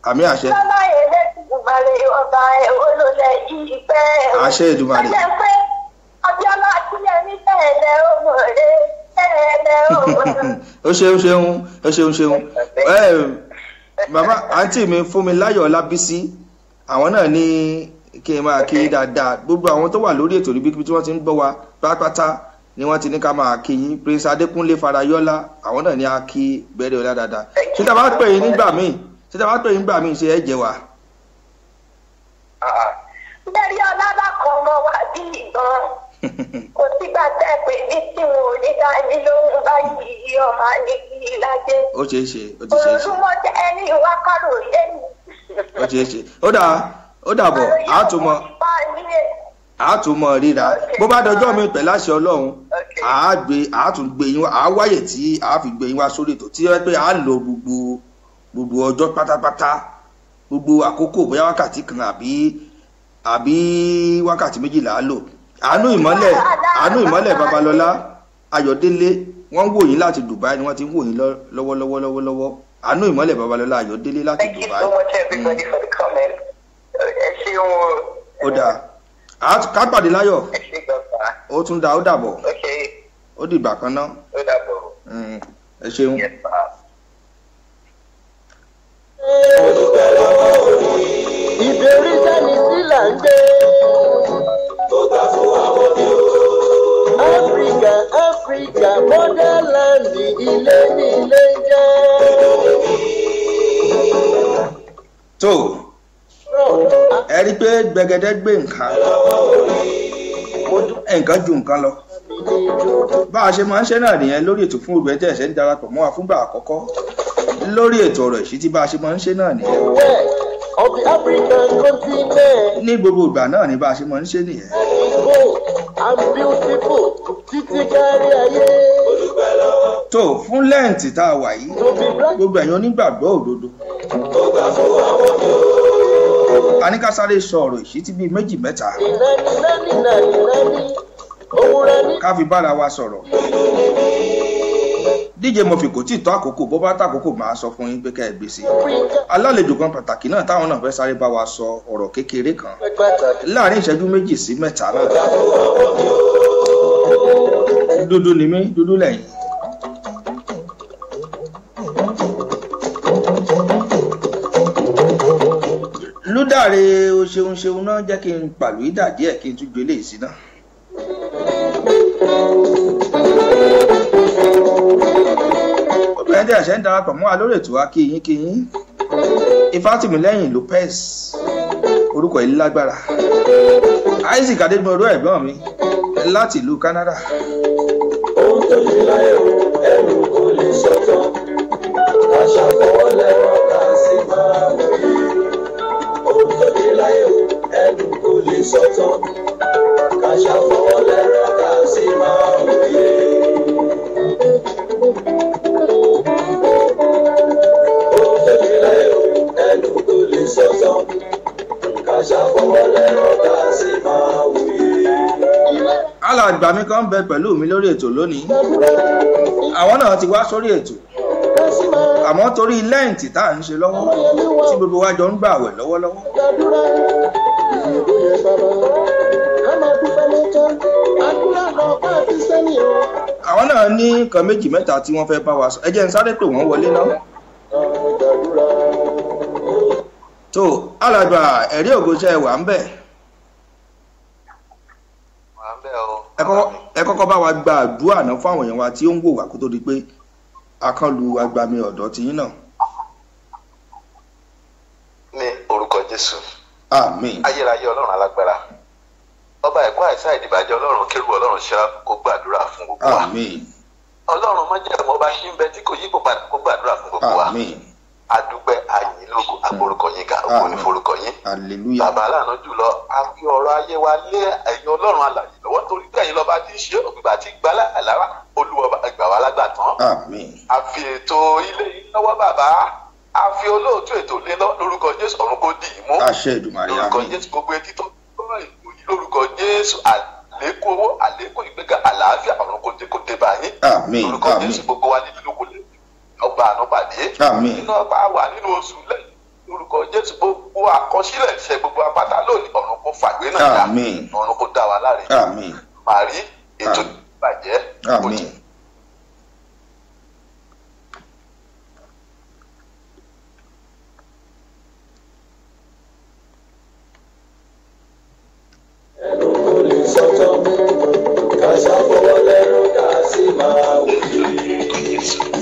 àmì àṣẹ. lọ́lá Ẹlẹ́dùmarè ọba ẹ̀ olólẹ̀ yìí pẹ́. àṣẹ Èdùmàrè. ó jẹ́ pé Abíọ́lá Akínyẹmí tẹ̀lé ọmọ rẹ̀ tẹ̀lé ọmọ rẹ̀. ó ṣeun bàbá àǹtí mi Fúnmiláyọ̀ Ọlábísí àwọn náà ní kí n máa kí dáadáa gbogbo àwọn tó wà lórí ètò níbi tí wọ́n ti ń gbọ́ wa pátápátá ni wọ́n ti ní ká máa kí yín Prince Adékúnlé Farayọ́lá àwọn náà ní a kí bẹ̀rẹ̀ ọ̀la dáadáa ṣé tá a bá pè yín nígbà míì ṣe ẹ jẹ wá. bẹ́ẹ̀ni ọlọ́lá kan mọ wá bí ìbọn kò sígbà tẹ́ pé ní tí wọn ò ní dá ní lóhùn báyìí ọmọ àlejò ìlàjẹ. ó ṣeé ṣe. olùdúmọ̀ jẹ́ ẹni ìwákàrò lẹ́nu. ó ṣeé ṣe ó dàbọ̀ àtúmọ̀ ríra bó bá dọjọ́ mi pẹ̀lú àṣẹ Ọlọ́run àátúngbé yín wá àwáyè tí a fi gbé yín wá sórí ètò tí wọ́n pé a lò gbogbo ọjọ́ pátápátá gbogbo àkókò bóyá wákàtí kan àbí wákàtí méjìlá lò àánú ìmọ́lẹ̀ Babalọ́lá Ayọ̀délé wọ́n ń wò yín láti Dubai ni wọ́n ti ń wò yín lọ́wọ́lọ́wọ́ àánú ìmọ́lẹ̀ Babalọ́lá Ayọ̀délé láti Dubai. Thank you so much everybody for the comment. ẹ ṣeun. ó dáa ká pàdé láyọ̀ ó tún dáa ó dàbọ̀ ó dìgbà kan náà ó dàbọ̀ ẹ ṣeun. ìbéèrè sani sí là ń gbé. tó gbà fún àwọn ni ó. Áfíríkà motherland ilé ní ilé jẹ́. tó ẹ rí i pé gbẹgẹdẹ gbé nǹkan ju nǹkan lọ bá a ṣe máa ń ṣe náà nìyẹn lórí ètò fún obìnrin tẹ̀ ṣe ń darapọ̀ mọ́ wa fúngbà àkọ́kọ́ lórí ètò ọ̀rọ̀ ìṣítí bá a ṣe máa ń ṣe náà nìyẹn of the African continent. ní gbogbo ìgbà náà ni bá a ṣe máa ń ṣe nìyẹn. I'm beautiful títí kárí ayé. tó fún lẹ́ǹtì tá a wà yìí gbogbo ẹ̀yin onígbàgbọ́ òdodo a ní ká sáré sọ ọ̀rọ̀ ìṣítí bíi méjì mẹ́ta ká fi bára wa sọ̀rọ̀ díje mo fi kò tí ì tó àkókò bó bá tàkókò máa sọ fún yín pé ká ẹ gbé sí alálejò kan pàtàkì náà táwọn náà fẹ́ sáré bá wa sọ ọ̀rọ̀ kékeré kan láàrin ìṣẹ́jú méjì sí mẹ́ta náà dúdú ni mí dúdú lẹ́yìn. lúdàre o ṣeun náà jẹ́ kí n pàlú ìdà díẹ̀ kí n tún gbélé sí náà. obìnrin tí àṣẹ ń darapọ̀ mọ́ wa lórí ètò wa kíyín Ifátìmílẹ́yìn Lopez orúkọ yìí lágbára Isaac Adédúnmọ̀rú ẹ̀gbọ́n mi láti ìlú Canada. ohun tó ṣe láyé o ẹnu kò lè sọ̀tọ̀ àṣà fọwọ́ lẹ́rọ̀ ká sí máa lóye. ohun tó ṣe láyé o ẹnu kò lè sọ̀tọ̀ àṣà fọwọ́ lẹ́rọ̀ ká sí máa lóye. ohun tó ṣe láyé o ẹnu kò lè sọ̀tọ̀ àṣà fọwọ́ lẹ́rọ̀ ká sí máa wòye. alàgbà mi kan bẹ pẹ̀lú mi lórí ètò lónìí àwọn náà ti wá sórí ètò àmọ́ torí lẹ́ǹtì tá à ń ṣe lọ́wọ́ tí gbogbo wa jọ ń gbààwẹ̀ lọ́wọ́lọ́wọ́. àwọn náà ní nǹkan méjì mẹ́ta tí wọ́n fẹ́ bá wa sọ ẹ jẹ́ n sáré pé wọ́n wọlé náà. tó alàgbà ẹ̀rí ògòṣẹ́ wà ń bẹ̀. ẹ kọ́kọ́ bá wa gba àdúrà náà fún àwọn èèyàn wa tí ó ń wò wá kó tó di pé a kàn lu agbami ọ̀dọ́ tiyín náà. ní orúkọ Jésù. Àmín. Ayérayé Ọlọ́run alágbára. Ọba ẹ̀kọ́ àìsàn ìdìbàjẹ́ Ọlọ́run kérú Ọlọ́run ṣe kó gbàdúrà fún gbogbo wa. Àmín. Ọlọ́run májẹ̀mú ọba ṣí ń bẹ tí kò yípo padà kó gbàdúrà fún gbogbo wa. Àmín. Adúpẹ́ àyìn lógo agbórúkọ yín ga ògo ní forúkọ yín. Hallelujah. Bàbá aláàánú jùlọ a fi ọ̀rọ̀ ayé wa lé ẹ̀yin Ọlọ́run alààyè lọ́wọ́ torí pé ẹ̀yin lọ́ba tí ń ṣe ògbà tí gbà lára Olúwa gbà wá lágbàtàn. Àmín. A fi ètò ilé yìí lọ́wọ́ bàbá. A fi olóòtú ètò lé lórúkọ Jésù ọ̀run kò dì í mú. Àṣẹ Èdùmàrè. Lórúkọ Jésù gbogbo etí tó gbọ́ ìròyìn lórúkọ Jésù àlékún owó àlékún ìgbéga àlàáfíà ọ̀run kò dé bá yín. Àmín. Lórúkọ Jésù gbogbo wa nínú lóko lè ọba àná pàdé. Àmín. Nínú ọba wà nínú oṣù lẹ́yìn lórúkọ Jésù gbogbo àkọsílẹ̀ ìṣẹ́ gbogbo apáta lónìí ọ̀run kò fàgbé náà dá. Àmín. Ọ̀run kò dá wa láre. Àmín. Màrí ètò ìbàjẹ́. Àmín.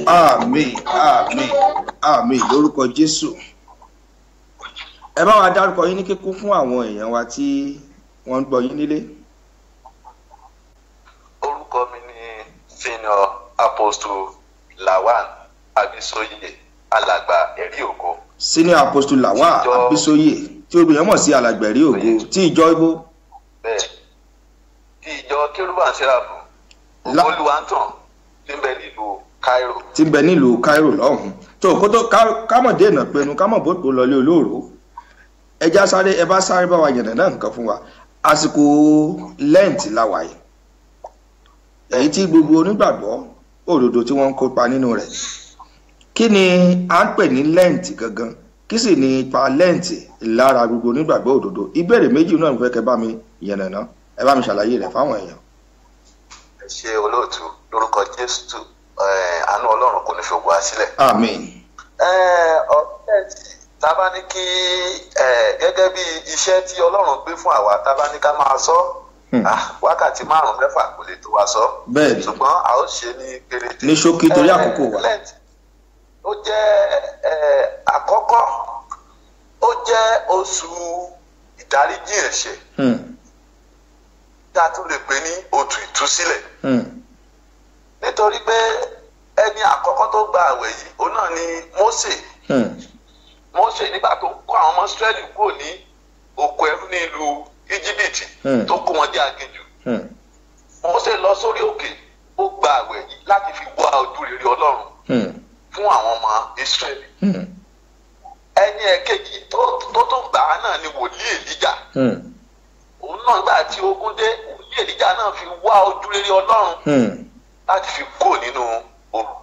Àmín, àmín, àmín lórúkọ Jésù. Ẹ bá wa dárúkọ yín ní kíkún fún àwọn èèyàn wa tí wọ́n ń gbọ́ yín nílé. Orúkọ mi ni Senior Apostle Lawan Abisoye alàgbà ẹ̀rí ògo. Senior Apostle Lawan Abisoye tí obìnrin mọ̀ sí alàgbà ẹ̀rí ògo tí ìjọ ibo. Bẹ́ẹ̀ tí ìjọ Kérúbà Séráfù Olúwàntàn tí ń bẹ nílùú Cairo. Tí ń bẹ nílùú Cairo lọ́hùn-ún tó kó tó kámọ̀ dènà pẹ̀lú kámọ̀ bó tó lọlé olóòrò ẹja sáré ẹ bá sáré bá wa yẹ̀nà náà nǹkan fún wa àsìkò lẹ́ǹtì láwa yìí èyí tí gbogbo onígbàgbọ́ òdodo tí wọ́n ń kópa nínú rẹ̀ kí ni à ń pè ní lẹ́ǹtì gangan kí sì ni ipa lẹ́ǹtì lára gbogbo onígbàgbọ́ òdodo ìbéèrè méjì náà ń fẹ́ kẹ́ bá mi yẹ̀nà náà ẹ bá mi ṣàlàyé rẹ̀ fáwọn èèyàn. Ẹ ṣé olóòtú lórúkọ Jésù àánú Ọlọ́run kò ní fi ògo wá sílẹ̀. Àmín. Ọ̀rẹ́ẹ̀tì tá a bá ní kí gẹ́gẹ́ bí iṣẹ́ tí Ọlọ́run gbé fún àwa tá a bá ní ká máa sọ wákàtí 5-6 kò lè tó wa sọ. Bẹ́ẹ̀ni. Ṣùgbọ́n a ó ṣe ní péréte. Ní ṣókí torí àkókò wa. Ó jẹ́ àkọ́kọ́ ó jẹ́ oṣù ìdáríjì ẹ̀ṣẹ̀. Tí a tún lè pè ní oṣù ìtúsílẹ̀. Nítorí pé ẹni àkọ́kọ́ tó gba àwẹ̀ yìí òun náà ni Mósè. Mósè nígbà tó kó àwọn ọmọ Ísírẹ́lì kúrò ní oko ẹrú ní ìlú Íjíbítì tó kó wọn dé aginjù. Mósè lọ sórí òkè ó gba àwẹ̀ yìí láti fi wá ojú rere Ọlọ́run fún àwọn ọmọ Ísírẹ́lì. Ẹni ẹ̀kejì tó tún gbà á náà ni wòlíì Èlíjà. Òun náà gbà tí ogun dé wòlíì Èlíjà náà fi wá ojú rere Ọlọ́run láti fi kó nínú òru.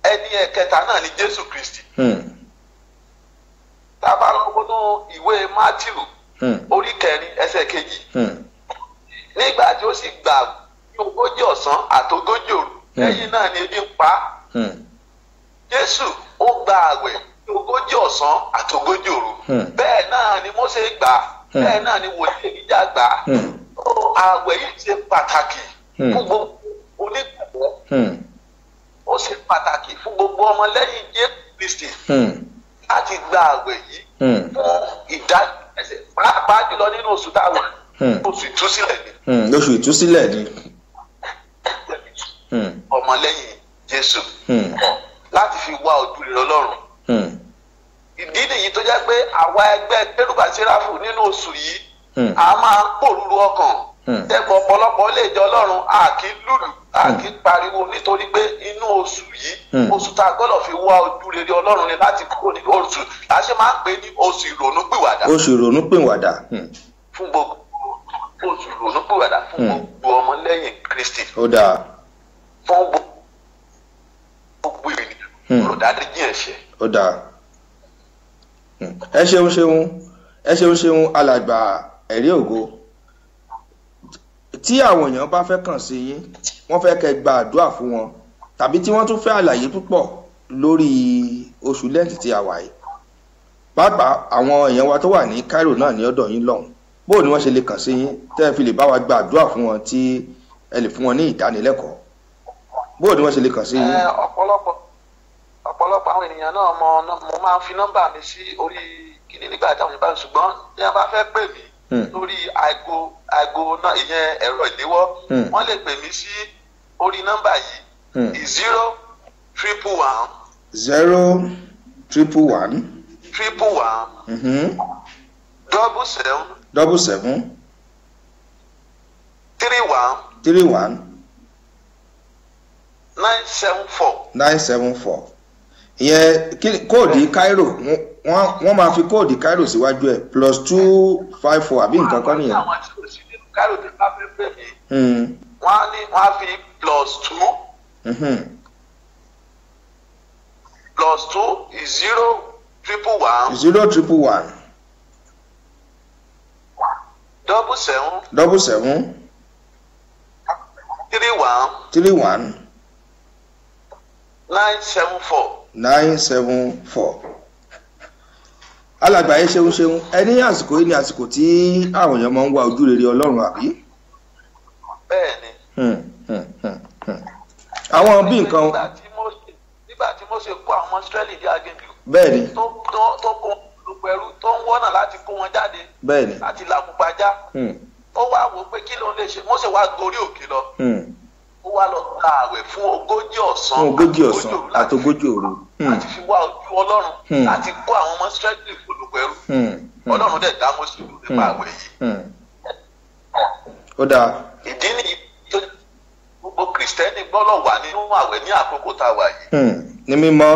Ẹni ẹ̀kẹta náà ni Jésù Kristi. Tá a bá lọ wọnú ìwé Mátíù orí 4:2. Nígbà tí ó sì gbà ní 40 ọ̀sán àtogójì òru lẹ́yìn náà ni ebi ń pa á. Jésù ó gba àwẹ̀ ní 40 ọ̀sán àtogójì òru. Bẹ́ẹ̀ náà ni Mósè gbà bẹ́ẹ̀ náà ni wòlíì Èlíjà gbà. Àwẹ̀ yìí ṣe pàtàkì fún gbogbo onígbàgbọ́. Ó ṣe pàtàkì fún gbogbo ọmọlẹ́yìn Jésù Kristi láti gba àwẹ̀ yìí fún ìdájọ́ ẹ̀ṣẹ̀ pàápàá jùlọ nínú oṣù táwọn oṣù ìtúsílẹ̀ ni. Oṣù ìtúsílẹ̀ ni. Ọmọlẹ́yìn Jésù láti fi wá ojú rere Ọlọ́run. Ìdí nìyí tó jẹ́ pé àwa ẹgbẹ́ Kérúbà Séráfù nínú oṣù yìí a máa ń pòrúurú ọkàn. Tẹ́gbọ̀ ọ̀pọ̀lọpọ̀ lè jẹ́ Ọlọ́run a kì í lùlù a kì í pariwo nítorí pé inú oṣù yìí oṣù tá a gbọ́dọ̀ fi wá ojú rere Ọlọ́run ni láti kúrò ní oṣù a ṣe máa ń pè ní oṣù ìrònúpìwàdà. Oṣù ìrònúpìwàdà. Fún gbogbo oṣù ìrònúpìwàdà fún gbogbo ọmọlẹ́yìn Kristi. Ó dáa. Fún gbogbo ènìyàn olùdáríjì ẹ̀ṣẹ̀. Ó dáa. Ẹ ṣeun alàgbà ẹ̀rí ògo. Tí àwọn èèyàn bá fẹ́ kàn sí yín wọ́n fẹ́ kẹ́ gba àdúrà fún wọn tàbí tí wọ́n tún fẹ́ àlàyé púpọ̀ lórí oṣù lẹ́ǹtì tí a wà yìí pàápàá àwọn èèyàn wa tó wà ní Cairo náà ní ọ̀dọ̀ yín lọ́hùn bóò ni wọ́n ṣe lè kàn sí yín tẹ́ ẹ fi lè bá wa gba àdúrà fún wọn tí ẹ lè fún wọn ní ìdánilẹ́kọ̀ọ́ bó ni wọ́n ṣe lè kàn sí yín. ọ̀pọ̀lọpọ̀ àwọn ènìyàn náà mo máa ń fi nọ́mbà mi sí orí kìíní nígbà táwọn ìbá ṣùgbọ́n tí wọ́n bá fẹ́ pè mí lórí aago náà ìyẹn ẹ̀rọ ìléwọ́ wọ́n lè pè mí sí orí nọ́mbà yìí 01111 77 31 974 ìyẹn kóòdì Cairo wọ́n máa fi kóòdì Cairo síwájú ẹ̀ +254 àbí nǹkan kan nìyẹn. àwọn tí kò sí nínú Cairo tí bá fẹ́ pè mí wọ́n á fi +2 +2 is 011 77 31 974. alàgbà yìí ṣeun ẹni àsìkò yìí ni àsìkò tí àwọn èèyàn máa ń wá ojú rere Ọlọ́run àbí. bẹ́ẹ̀ni. àwọn bí nǹkan. nígbà tí Mósè kó àwọn ọmọ Ísírẹ́lì dé aginjù. bẹ́ẹ̀ni. tó kó olùpẹ̀ ẹrú tó ń wọ́nà láti kó wọn jáde. bẹ́ẹ̀ni. láti làkúpajá. ó wá wò pé kí ló ń lè ṣe Mósè wá gorí òkè lọ. ó wá lọ gba àwẹ̀ fún 40 ọ̀sán àti 40 òru. láti fi wá ojú Ọlọ́run láti kó àwọn ọmọ Ísírẹ́lì olùpẹ̀ ẹrú. Ọlọ́run dẹ̀ dá Mósè nípa àwẹ̀ yìí. ó dáa. ìdí nìyí tó gbogbo Kìrìsìtẹ́nì gbọ́dọ̀ wà nínú àwẹ̀ ní àkókò tá a wà yìí. ní mímọ́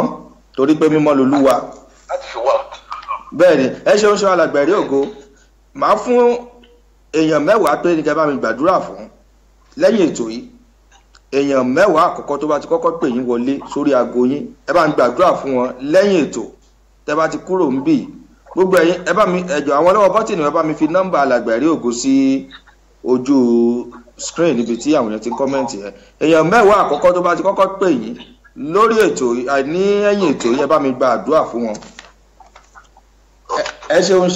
torí pé mímọ́ lolúwa. láti fi wá. bẹ́ẹ̀ni ẹ ṣeun ṣe alàgbẹ̀rí ògo màá fún èèyàn 10 pé ní kẹ́ bá mi gbàdúrà fún lẹ́yìn ètò yìí èèyàn 10 àkọ́kọ́ tó bá ti kọ́kọ́ pè yín wọlé sórí aago yín ẹ bá mi gbàdúrà fún wọn lẹ́yìn ètò tẹ́ bá ti kúrò ń bì gbogbo ẹ̀yin ẹ bá mi ẹjọ àwọn lọ́wọ́ bọ́tìnì ẹ bá mi fi nọ́mbà alàgbẹ̀rí ògo sí ojú screen níbi tí àwọn èèyàn ti kọ́mẹ́ǹtì ẹ èèyàn 10 àkọ́kọ́ tó bá ti kọ́kọ́ pè yín lórí ètò ní ẹ̀yìn ètò yìí ẹ bá mi gbàdúrà fún wọn ẹ ṣeun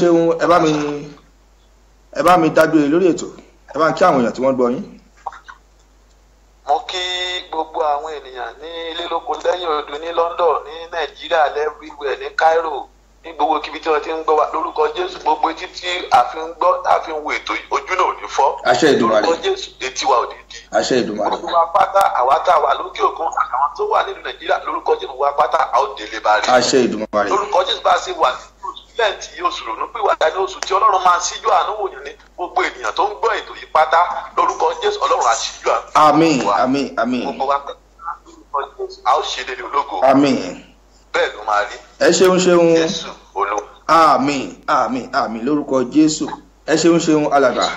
ẹ bá mi dágbére lórí ètò ẹ bá ń kí àwọn èèyàn tí wọ́n gbọ́ yín. mo kí gbogbo àwọn ènìyàn ní ilé lóko lẹ́yìn odi ní London ní Nàìjíríà lẹ́rìíwẹ̀ ní Cairo ní gbogbo kíbi tí wọ́n ti ń gbọ́ wa lórúkọ Jésù gbogbo etí tí a fi ń gbọ́ a fi ń wo ètò ojú náà ò ní fọ́. àṣẹ Èdùmàrè lórúkọ Jésù etí wa ò ní di. àṣẹ Èdùmàrè. gbogbo wa pátá àwa tá a wà lókè òkun àtàwọn tó wà nílùú Nàìjíríà lórúkọ Jésù wa pátá a ó délé bá rí. àṣẹ Èdùmàrè. lórúkọ Jésù bá a ṣe wà lẹ́ǹtì oṣù ronú pé wàdà ní oṣù tí Ọlọ́run máa ń ṣíjú àánú wò ní gbogbo ènìyàn tó ń gbọ́ ètò yìí pátá lórúkọ Jésù Ọlọ́run á ṣíjú àánú. àmín. gbogbo wa lórúkọ Jésù a ó ṣe dédé ológo. àmín. bẹ́ẹ̀ ló máa rí. ẹ ṣeun. Jésù ológo. àmín lórúkọ Jésù ẹ ṣeun alàgbà.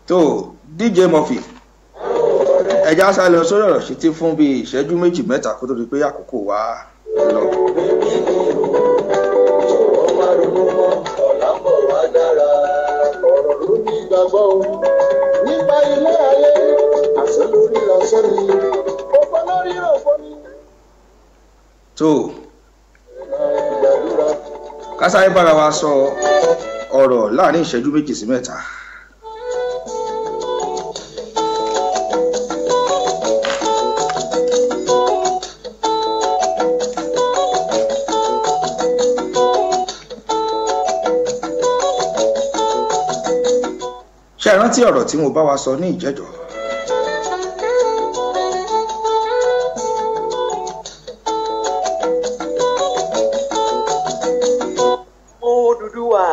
tó DJ Murphy ẹja sá lọ sórí ọ̀rọ̀ sí ti fún bíi ìṣẹ́jú 2-3 kó tó di pé àkókò wa lọ. nípa ilé ayé àṣẹ lórí ìránṣẹ́ mi ó fọ́ lórí òfò mi. tó kásáré bára wa sọ ọ̀rọ̀ láàrin ìṣẹ́jú 2 sí 3. ṣé ẹ rántí ọ̀rọ̀ tí mo bá wa sọ ní ìjẹ́jọ́? Odùduwà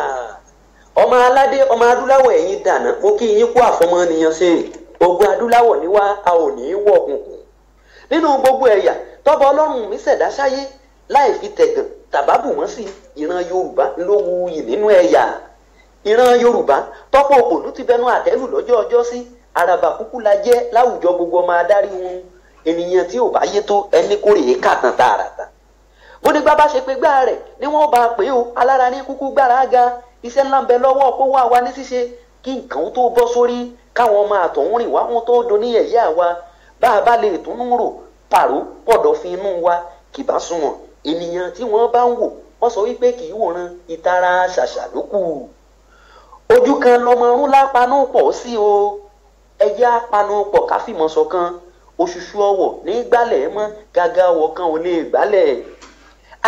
ọmọ aládé ọmọ adúláwọ̀ ẹ̀yin dànà mo kí yín kú àfọmọnìyàn ṣe ogun adúláwọ̀ ní wá a ò ní í wọ̀ kùnkùn nínú gbogbo ẹ̀yà tọ́bọ Ọlọ́run mi ṣẹ̀dá sáyé láì fi tẹ̀gàn tàbábù wọ́n sí ìran Yorùbá ló wuyì nínú ẹ̀yà ìran Yorùbá tọ́pọ̀ òpònú ti bẹnu àtẹ́lù lọ́jọ́ ọjọ́ sí àràbà kúkú la jẹ́ láwùjọ gbogbo ọmọ adarí wọn ènìyàn tí ò bá yé tó ẹni kórè kàtàn tààràtà bó ní gbá bá ṣe pé gbá rẹ̀ ni wọ́n bá pè ó alára ní kúkú gbára ga iṣẹ́ ńlá ń bẹ lọ́wọ́ kó wá wa ní ṣíṣe kí nǹkan tó bọ́ sórí káwọn ọmọ àtọ̀hún rìn wá wọn tó do ní ẹ̀yẹ́ àwa bá a bá lè túnú rò pàrọ̀ pọ̀dọ̀ fi inú wa kì bá sunwọ̀n ènìyàn tí wọ́n bá ń wò wọ́n sọ wípé kì í wòran ìtara ṣàṣà ló kù ojú kan lọmọ ọrún lápanú pọ̀ sí o ẹ̀yà apanu pọ̀ káfímọ̀ ṣọ̀kan òṣùṣù ọwọ̀ ní gbálẹ̀ mọ́ gàgà ọwọ̀ kan ò lè gbálẹ̀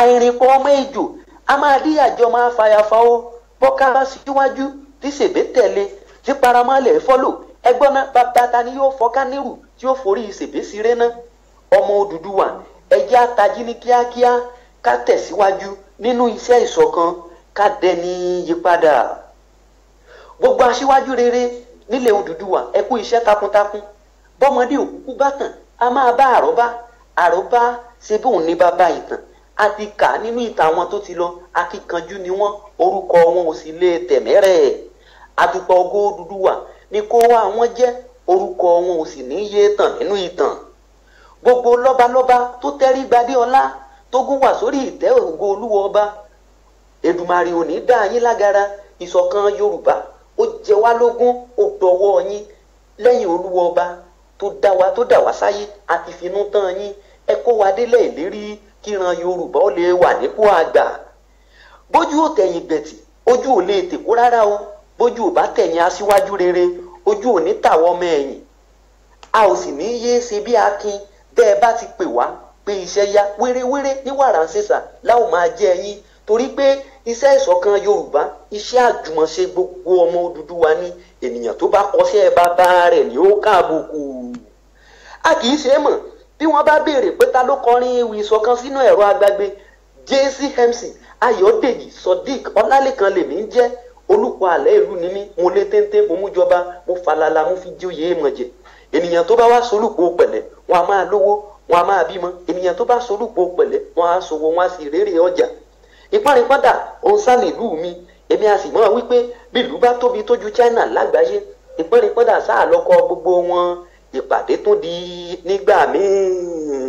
àìrìnpọ̀ ọmọ ejò a máa dí àjọ máa fàyàfà ó bọ́ká bá síwájú tí ṣèbé tẹ̀lé tí paramọ́lẹ̀ fọ́lò ẹgbọ́n náà bàbá ta ni yóò fọ́ká nírù tí ó forí ṣèbé síré náà ọmọ Odùduwà ẹ̀jẹ̀ àtàjí ní kíákíá ká tẹ̀síwájú nínú iṣẹ́ ìṣọ̀kan ká dẹni yípadà gbogbo aṣíwájú rere nílẹ̀ Odùduwà ẹ kú iṣẹ́ takuntakun bọ́mọdé òkúkú bá tàn a máa bá àròbá ṣe bóun ní bàbá ìtàn a ti kà nínú ìtàn àwọn tó ti lọ akíkanjú ni wọ́n orúkọ wọn ò sì lè tẹ̀mẹ́rẹ̀ àtùpà ògo Odùduwà ni kó wá wọn jẹ́ orúkọ wọn ò sì ní yé tàn nínú ìtàn gbogbo lọ́balọ́ba tó tẹ́rí gbadé ọlá tó gún wà sórí ìtẹ́ ògo Olúwa ọba Èdùmàrè ò ní dá yín lágara ìṣọ̀kan Yorùbá ó jẹ wá lógún ó dọwọ́ yín lẹ́yìn Olúwa ọba tó dá wá sáyé àti finú tán yín ẹ kó wa délẹ̀ ìlérí kíran Yorùbá ó lè wà nípò àgbà bójú ò tẹ̀yìn gbẹ̀tì ojú ò lè tèkó rárá o bójú ò bá tẹ̀yìn aṣíwájú rere ojú ò ní tàwọn ọmọ ẹ̀yìn a ò sì ní yéé ṣe bí akin bẹ́ẹ̀ bá ti pè wá pé iṣẹ́ yá wéréwéré ní wàrà ń ṣèṣà láwọn máa jẹ́ yín torí pé iṣẹ́ ìṣọ̀kan Yorùbá iṣẹ́ àjùmọ̀ṣe gbogbo ọmọ Odùduwà ní ènìyàn tó bá kọsẹ́ bàbá rẹ̀ ni ó káàbùkù a kì í ṣe é mọ̀ bí wọ́n bá béèrè pé ta ló kọrin ewì ìṣọ̀kan sínú ẹ̀rọ agbágbé JCMC Ayọ̀dèjì Sodiq Ọlálékan lèmi ń jẹ́ olùkọ́ àlẹ́ ìlú ni mí mo lé téńté mo mú jọba mo falala mo fi jóyè mọ̀jẹ̀ ènìyàn tó bá wá solúkọ pẹ̀lẹ́ wọn a máa lówó wọn a máa bímọ ènìyàn tó bá solúkọ pẹ̀lẹ́ wọn a ṣòwò wọn a sì rérè ọjà ìpárìpádà òun sálẹ̀ ìlú mi èmi a sì mọ̀ wípé bí ìlú bá tóbi tójú China lágbàáyé ìpárìpádà sáà lọ́kọ gbogbo wọn ìpàdé tó di nígbà míì.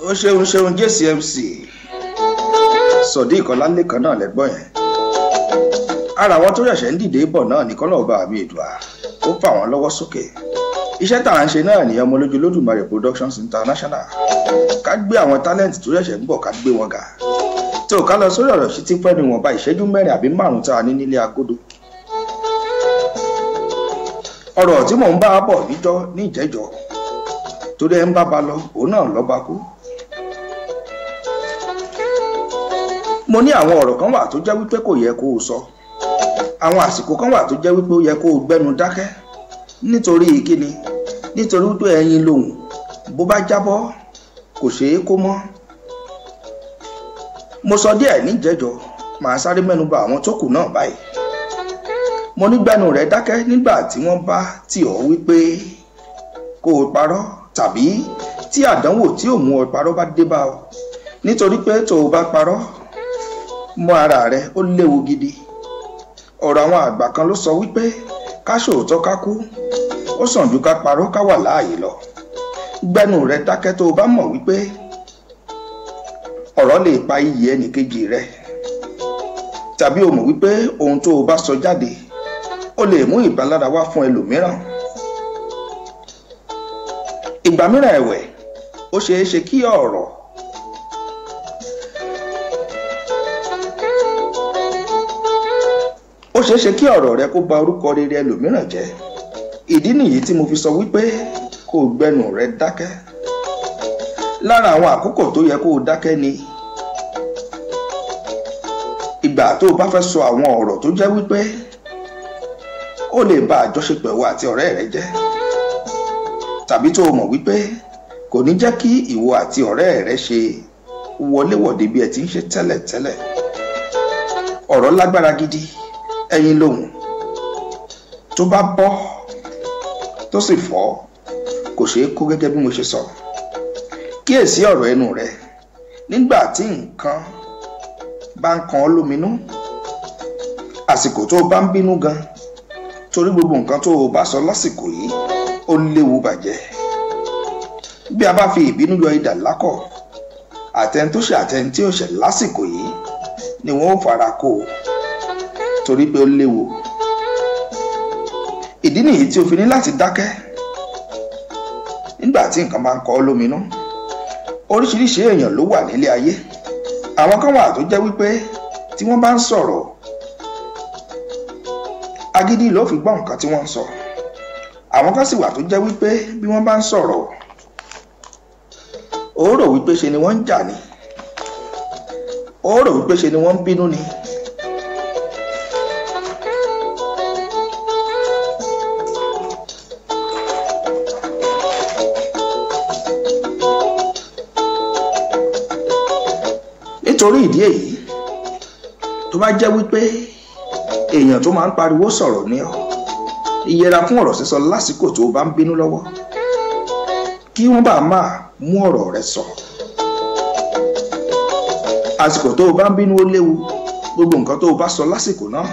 ó ṣeun JCMC Sodiq Ọlálékan náà lẹ́gbọ́n yẹn ara àwọn tó ṣẹ̀ṣẹ̀ ń dìde bọ̀ náà ní kọ́lọ̀ ọba àmì èdùà ó fà wọ́n lọ́wọ́ sókè iṣẹ́ tá à ń ṣe náà ní ọmọ olójú Olódùmarè Productions International ká gbé àwọn talent tó ṣẹ̀ṣẹ̀ ń bọ̀ ká gbé wọn ga tó ká lọ sórí ọ̀rọ̀ sí ti fẹ́ ni wọ́n bá ìṣẹ́jú 4 àbí 5 tá a ní nílé agodo ọ̀rọ̀ tí mò ń bá bọ̀ ní ìjẹ́jọ́ torí ẹ ń bá ba lọ òun náà lọ́ba kú mo ní àwọn ọ̀rọ̀ kan wà tó jẹ́ wípé kò yẹ kó o sọ àwọn àsìkò kan wà tó jẹ́ wípé ó yẹ kó o gbẹ́nu dákẹ́ nítorí kíni nítorí wípé ẹyin lòun bó bá jábọ́ kò ṣeé kó mọ́ mo sọ díẹ̀ níjẹ̀jọ́ màá sáré mẹ́nuba àwọn tó kù náà báyìí mo ní gbẹ́nu rẹ̀ dákẹ́ nígbà tí wọ́n bá tì ọ́ wípé kó o parọ́ tàbí tí àdánwò tí ò mú ọ parọ́ bá dé bá ọ nítorí pé tó o bá parọ́ mọ́ ara rẹ ó léwu gidi ọ̀rọ̀ àwọn àgbà kan ló sọ wípé ká ṣòótọ́ ká kú ó sàn ju ká parọ́ ká wà láàyè lọ gbẹ́nu rẹ dákẹ́ tó o bá mọ̀ wípé ọ̀rọ̀ lè pa iyì ẹnìkejì rẹ tàbí o mọ̀ wípé ohun tó o bá sọ jáde ó lè mú ìpalára wá fún ẹlòmíràn ìgbà mìíràn ẹ̀wẹ̀ ó ṣeé ṣe kí ọ̀rọ̀ rẹ kó ba orúkọ rere ẹlòmíràn jẹ́ ìdí nìyí tí mo fi sọ wípé kó o gbẹ́nu rẹ dákẹ́ lára àwọn àkókò tó yẹ kó o dákẹ́ ni ìgbà tó o bá fẹ́ sọ àwọn ọ̀rọ̀ tó jẹ́ wípé ó lè ba àjọṣepọ̀ ìwọ àti ọ̀rẹ́ rẹ jẹ́ tàbí tó o mọ̀ wípé kò ní jẹ́ kí ìwọ àti ọ̀rẹ́ rẹ ṣe wọléwọ̀de bí ẹ ti ń ṣe tẹ́lẹ̀tẹ́lẹ̀ ọ̀rọ̀ lágbára gidi ẹyin lòun tó bá bọ́ tó sì fọ́ kò ṣeé kó gẹ́gẹ́ bí mo ṣe sọ kíyèsí ọ̀rọ̀ ẹnu rẹ nígbà tí nǹkan bá ń kan ọ́ lóminú àsìkò tó o bá ń bínú gan torí gbogbo nǹkan tó o bá sọ lásìkò yìí ó léwu bàjẹ́ bí a bá fi ìbínú yọ idà lákọ̀ àtẹni tó ṣe àtẹni tí ó ṣẹ̀ lásìkò yìí ni wọ́n ó fara kó o torí pé ó léwu. ìdí nìyí tí o fi ní láti dákẹ́ nígbà tí nǹkan bá ń kọ ọ́ lóminú. oríṣiríṣi èèyàn ló wà nílé ayé. àwọn kan wà tó jẹ́ wípé tí wọ́n bá ń sọ̀rọ̀ agídí ló fi gbọ́ nǹkan tí wọ́n ń sọ. àwọn kan sì wà tó jẹ́ wípé bí wọ́n bá ń sọ̀rọ̀ ó rò wípé ṣe ni wọ́n ń jà ni, ó rò wípé ṣe ni wọ́n ń bínú ni. nítorí ìdí èyí tó bá jẹ́ wípé èèyàn tó máa ń pariwo sọ̀rọ̀ ní ọ, ìyẹra fún ọ̀rọ̀ sísọ lásìkò tó bá ń bínú lọ́wọ́ kí wọ́n bá máa mú ọ̀rọ̀ rẹ sọ. àsìkò tó o bá ń bínú ó léwu. gbogbo nǹkan tó o bá sọ lásìkò náà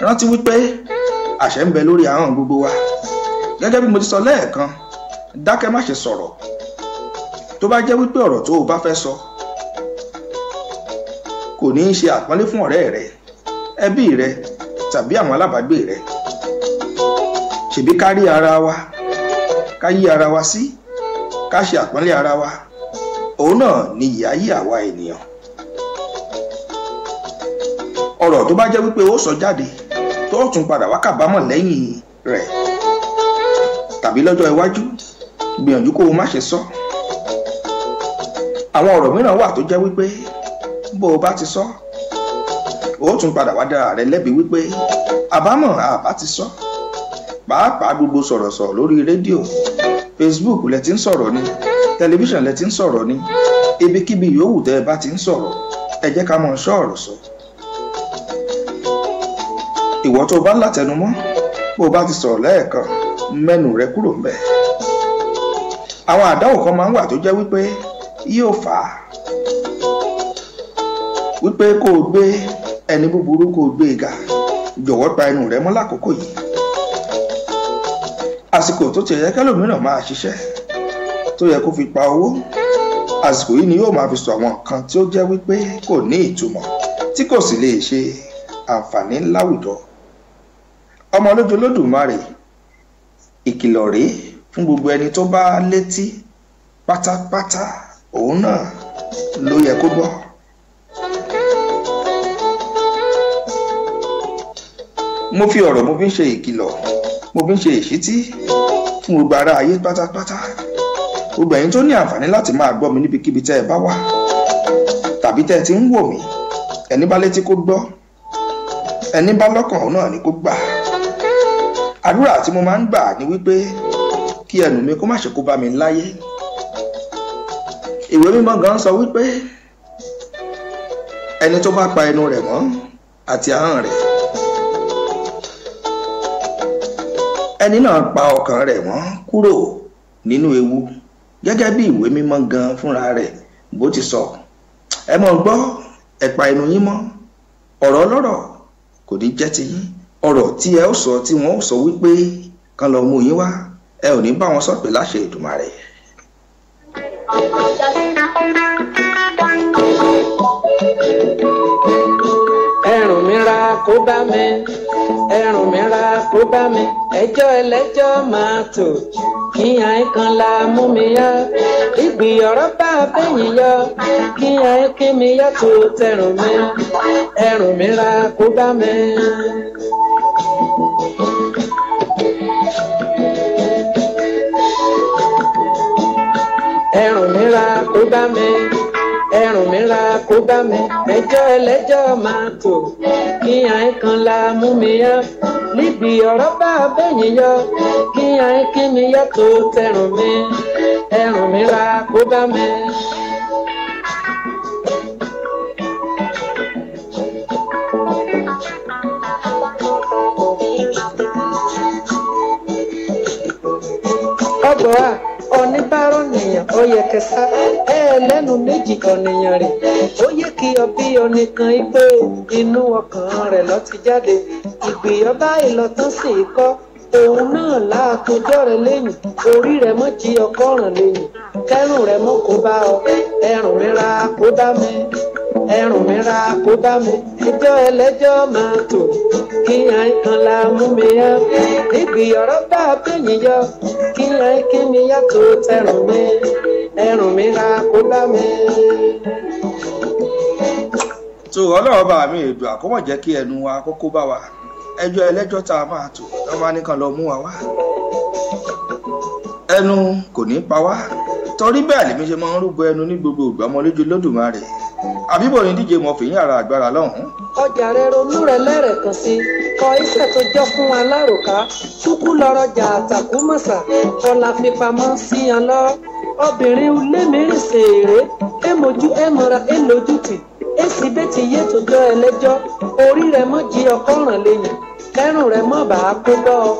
rántí wípé àṣẹ ń bẹ lórí ahọ́n gbogbo wa. gẹ́gẹ́ bí mo ti sọ lẹ́ẹ̀kan, dákẹ́ má ṣe sọ̀rọ̀. tó bá jẹ́ wípé ọ̀rọ̀ tó o bá fẹ́ sọ kò ní í ṣe àpọ́nlé fún ọ̀rẹ́ rẹ, ẹbí rẹ tàbí àwọn alábàágbé rẹ, ṣèbí ká rí ara wa, ká yí ara wa sí, ká ṣe àpọ́nlé ara wa, òun náà ni ìyà yí àwa ènìyàn. ọ̀rọ̀ tó bá jẹ́ wípé ó sọ jáde tó tún padà wá kábàámọ̀ lẹ́yìn rẹ̀ tàbí lọ́jọ́ iwájú, gbìyànjú kó o má ṣe sọ. àwọn ọ̀rọ̀ mìíràn wà tó jẹ́ wípé bó o bá ti sọ ó tún padà wá dára rẹ lẹ́bi wípé àbámọ̀ àbá ti sọ. pàápàá gbogbo sọ̀rọ̀sọ̀rọ̀ lórí rédíò, Facebook lẹ ti ń sọ̀rọ̀ ni, tẹlifíṣàn lẹ ti ń sọ̀rọ̀ ni, ibikíbi yòówù tẹ́ ẹ bá ti ń sọ̀rọ̀, ẹ jẹ́ ká mọ̀ ṣọ́ ọ̀rọ̀ sọ. ìwọ tó bá ń látẹnumọ́, bó o bá ti sọ̀rọ̀ lẹ́ẹ̀kan, mẹ́nu rẹ kúrò ń bẹ̀. àwọn àdáwò kan máa ń wà tó jẹ́ wípé yóò fà á wípé kó o gbé ẹni búburú kó o gbé e ga. jọ̀wọ́ pa ẹnu rẹ mọ́ lákòókò yìí. àsìkò tó ti yẹ kẹ́lòmíràn máa ṣiṣẹ́ tó yẹ kó fi pa owó, àsìkò yìí ni yóò máa fi sọ àwọn nǹkan tí ó jẹ́ wípé kò ní ìtumọ̀ tí kò sì lè ṣe àǹfààní láwùjọ. ọmọ olójú Olódùmarè, ìkìlọ̀ rèé fún gbogbo ẹni tó bá létí pátápátá, òun náà ló yẹ kó gbọ́. mo fi ọ̀rọ̀ mo fi ń ṣe ìkìlọ̀, mo fi ń ṣe ìṣítí fún gbogbo ará ayé pátápátá. gbogbo ẹ̀yin tó ní àǹfààní láti máa gbọ́ mi níbikíbi tẹ́ ẹ bá wà tàbí tẹ́ ẹ ti ń wò mí, ẹni bá létí kó gbọ́, ẹni bá lọ́kàn òun náà ni kó gbà. àdúrà tí mo máa ń gbà ni wípé kí ẹnu mi kó má ṣe kó bá mi láyé. ìwé mímọ́ gan sọ wípé ẹni tó bá pa ẹnu rẹ̀ mọ́ àti ahọ́n rẹ̀, ẹni náà pa ọkàn rẹ̀ mọ́ kúrò nínú ewu. gẹ́gẹ́ bí ìwé mímọ́ gan fúnra rẹ̀ bó ti sọ. ẹ mọ̀ gbọ́, ẹ pa ẹnu yín mọ́. ọ̀rọ̀ ọlọ́rọ̀ kò ní jẹ́ ti yín. ọ̀rọ̀ tí ẹ ó sọ tí wọ́n ó sọ wípé kán lọ mú yín wá, ẹ ò ní bá wọn sọ pé láṣẹ Èdùmàrè. ẹrùn mi ra kó bá mi, ẹrùn mi ra kó bá mi, ẹjọ́ ẹlẹ́jọ́ máa tò, kíyàn kan la mú mi yá, ìgbì ọ̀rọ̀ bá bẹ́yìn yọ, kíyàn kí mi yá tó tẹrùn mi, ẹrùn mi ra kó bá mi. ẹrùn mi ra kó bá mi, ẹrùn mi ra kó bá mi, ẹjọ́ ẹlẹ́jọ́ máa tò, kíyàn kan la mú mi yá, níbi ọ̀rọ̀ bá bẹ́yìn yọ, kíyàn kí mi yá tó tẹrùn mi, ẹrùn mi ra kó bá mi. ọgbọ̀n a oníbàárọ̀ nìyàn ó yẹ kẹsà lẹ́nu méjì ọ̀nìyàn rẹ̀ ó yẹ kí ọbí oníkan igbó inú ọkàn rẹ̀ lọ ti jáde ìgbìyànjú ìlọtán sì kọ́ òun náà láàtúnjọ́ rẹ lẹ́yìn orí rẹ mọ́ jí ọkọ́ràn lẹ́yìn kẹrùn rẹ mọ́ kó bá ọ ẹrùn mi ra kó bá mi ẹrùn mi ra kó bá mi ẹjọ́ ẹlẹ́jọ́ máa tò kí àìkan la mú mi yá ìgbìyọ̀rọ̀ bá bẹ́yìn yọ kí àìkí mi yàtọ̀ tẹrùn mi ẹrùn mi ra kó bá mi. tó ọlọ́run bá mi èdò àkọ́mọ̀ jẹ́ kí ẹnu wa kókó bá wa ẹjọ́ ẹlẹ́jọ́ tá a máa tò tó bá nìkan lọ mú wa wá ẹnu kò ní pa wá torí bẹ́ẹ̀ lèmi ṣe máa ń rúbọ ẹnu ní gbogbo ìgbà ọmọ lójú lódùmarè àbíbò ní díje mọ fìyín ara àgbára lọ́hùn-ún. ọjà rẹ ronú rẹ lẹ́rẹ̀kan sí kọ iṣẹ́ tó jọ fún alárùká ṣúkú lọ́rọ̀jà àtàkù mọ̀sà kọlà fipamọ́ sí yan lọ obìnrin ilé mìíràn ṣèrè èmojú èmọ̀ra èlójútì èsì bẹ́ẹ̀ ti yé tó jọ ẹlẹ́jọ́ orí rẹ mọ́ jí ọkọ́ràn lẹ́yìn kẹrùn rẹ mọ́ bàá kó bọ́ ọ.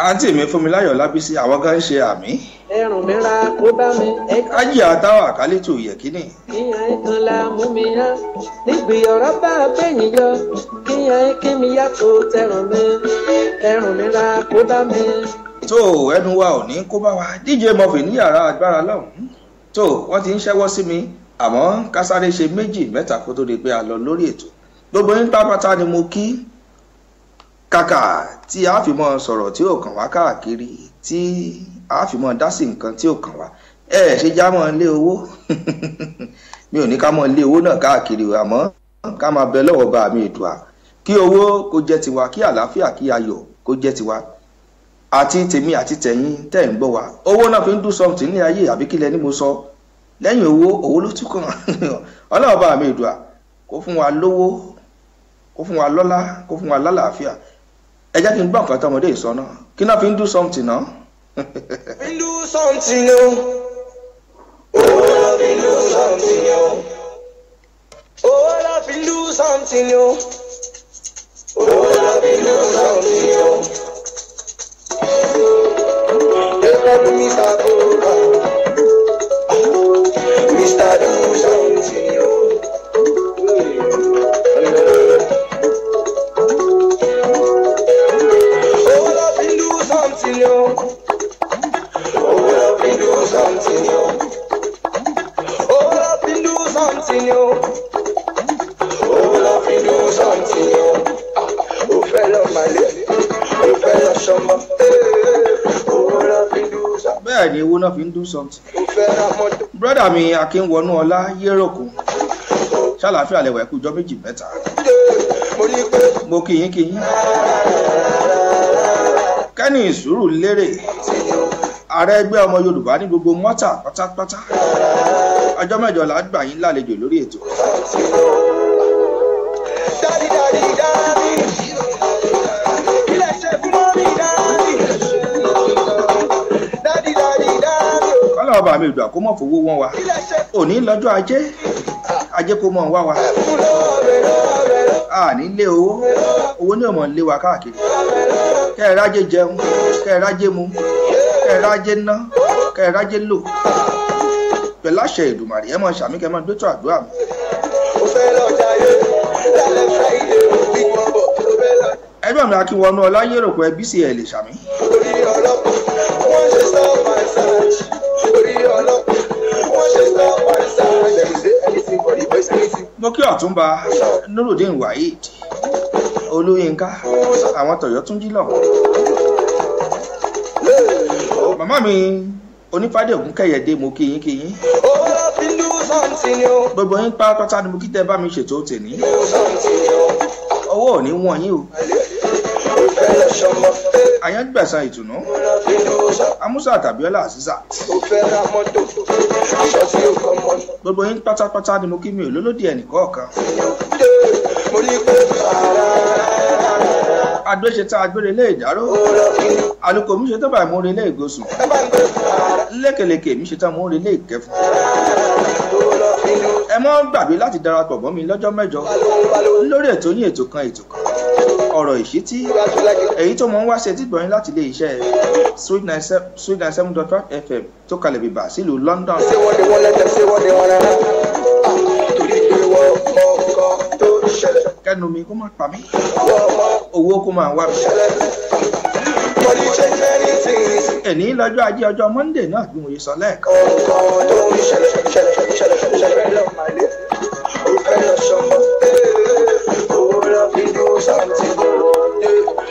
àǹtí mi Fúnmiláyọ̀ Lábísí àwọn kan ń ṣe àmì. ẹrùn mi ra kó bá mi. ájì àtàwọn àkálítù yẹ̀kínì. kíyàn ẹ̀kan la mú mi há nígbìyọ̀rọ̀ bá bẹ́yìn yọ kíyàn ẹ̀kí mi yàtọ̀ tẹrùn mi ẹrùn mi ra kó bá mi. tó ẹnu wa ò ní kó bá wa díje mọ̀fì ní yàrá agbára lọ́hùn-ún tó wọ́n ti ń ṣẹ́wọ́ sí mi àmọ́ kásáré ṣe méjì mẹ́ta kó tó di pé a lọ lórí ètò gbogbo yín pápátá ni mo kí kàkà tí a fi mọ sọ̀rọ̀ tí ò kàn wá káàkiri tí a fi mọ dá sí nǹkan tí ò kàn wá ṣe já mọ́ lé owó mi ò ní ká mọ́ lé owó náà káàkiri àmọ́ ká máa bẹ lọ́wọ́ bá mi ètò à kí owó kó jẹ́ tiwa kí àlàáfíà kí ayọ̀ kó jẹ́ tiwa àti tèmi àti tẹ̀yin tẹ̀ ń gbọ́ wa owó náà fi ń do something ní ayé àbí kílẹ̀ ni mo sọ lẹ́yìn owó ló tún kàn ọlọ́wọ́ bá mi ètò à kó fún wa lówó kó fún wa lọ́lá kó fún wa lálàáfíà ẹ jẹ́ kí n gbọ́ nǹkan tọmọdé ìsọ náà kí náà fi ń do something náà. fi ń do something o owó náà fi ń do something o owó náà fi ń do something o owó náà fi ń do something o. ẹ kọ́ mi Mr. Koga Mr. Do something o. bẹ́ẹ̀ ni owó náà fi ń do something. brọ́dà mi Akínwọnú Ọlá Yéròkun ṣàlàáfíà lẹ̀wẹ̀ kú ọjọ́ méjì mẹ́ta mo kí yín kẹ́ni ìṣúrù lérè ààrẹ ẹgbẹ́ ọmọ Yorùbá ní gbogbo mọ́tà pátápátá ọjọ́ mẹ́jọ là ń gbà yín lálejò lórí ètò. kọ́lá ọba mi ìdù àkómọ̀ fowó wọn wa òní lọ́jọ́ ajé kó mọ̀ wá wa a ní lé owó ní ọmọ lé wa káàkiri kẹ́ẹ̀rájé jẹun kẹ́ẹ̀rájé mu kẹ́ẹ̀rájé ná kẹ́ẹ̀rájé lò pẹ̀lú àṣẹ Èdùmàrè ẹ mọ̀ sàmí kẹ́ mọ̀ dótó àdúrà mi. ẹgbẹ́ mi Akínwọnú Ọlá Yéròkun ẹbí sí ẹ̀ lè sàmí. mo kí Ọ̀túnba Nurudeen Waheed Olúyínká àwọn tọ̀yọ́ tún jí lọ́wọ́ màmá mi Onífádé Ògúnkẹ́yẹdé mo kí yín gbogbo yín pátápátá ni mo kí tẹ́ bá mi ṣètò tèmi owó ò ní wọ́n yín o àyàngbẹ̀sán ìtùnú Amúsà Tàbíọ́lá Àzízà gbogbo yín pátápátá ni mo kí mi ò lólódì ẹnìkọ̀ọ̀kan agbéṣetá agbérelé ìdáró àlùkò mi ṣe tó báyìí mú relé ìgòsùn lékeleke mi ṣe tán mú relé ìkẹfún ẹ mọ́ gbàgbé láti darapọ̀ mọ́ mi lọ́jọ́ mẹ́jọ lórí ètò yín ètò kan ọ̀rọ̀ ìṣítí èyí tó mọ̀ ń wá sí etí gbọ̀nyìn láti ilé iṣẹ́ Sweet 97.5 FM tó kalẹ̀ bìbà sílùú London. kẹ́nu mi kó má pa mí owó kó máa wá mi change many things. Ẹ̀ní lọ́jọ́ ajé ọjọ́ Monday náà bí mo yẹ sọ lẹ́ẹ̀kan. Ọ̀kan tó ń ṣẹlẹ̀ lọ́mọdé. Ó fẹ́ lọ ṣọmọ. Owó lọ fi do something.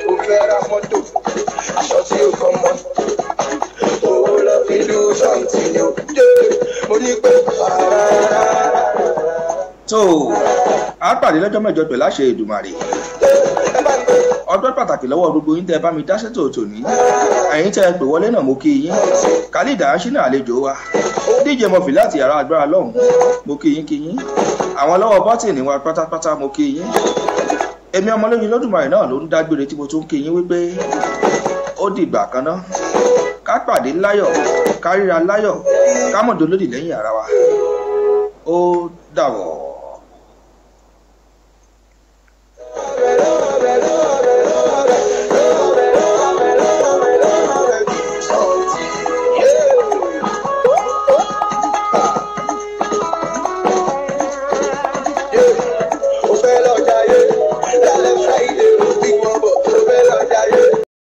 Ó fẹ́ ra mọ́tò. Aṣọ tí ó kọ́ mọ́. Owó lọ fi do something. Mo ní pé tó a pàdé lọ́jọ́ mẹ́jọ pẹ̀lú àṣẹ Èdùmàrè. Ọjọ́ pàtàkì lọ́wọ́ gbogbo yín tẹ́ bá mi dáṣẹ́ tòótọ́ ní. Ẹ̀yin tẹ́ pè wọlé náà mo kí yín. Khalid Ashina àlejò wa. DJ Murphy láti yàrá agbára lọ́hùn. Mo kí yín. Àwọn lọ́wọ́ bọ́tìnì wa pátápátá mo kí yín. Èmi ọmọlẹ́yìn lọ́dùmarè náà ló ń dágbére tí mo tún kí yín wípé ó dìgbà kan náà. Ká pàdé láyọ̀, ká ríra láyọ̀, ká mọ̀dọ́ lódì lẹ́yìn ara wa. Ó dàbọ̀.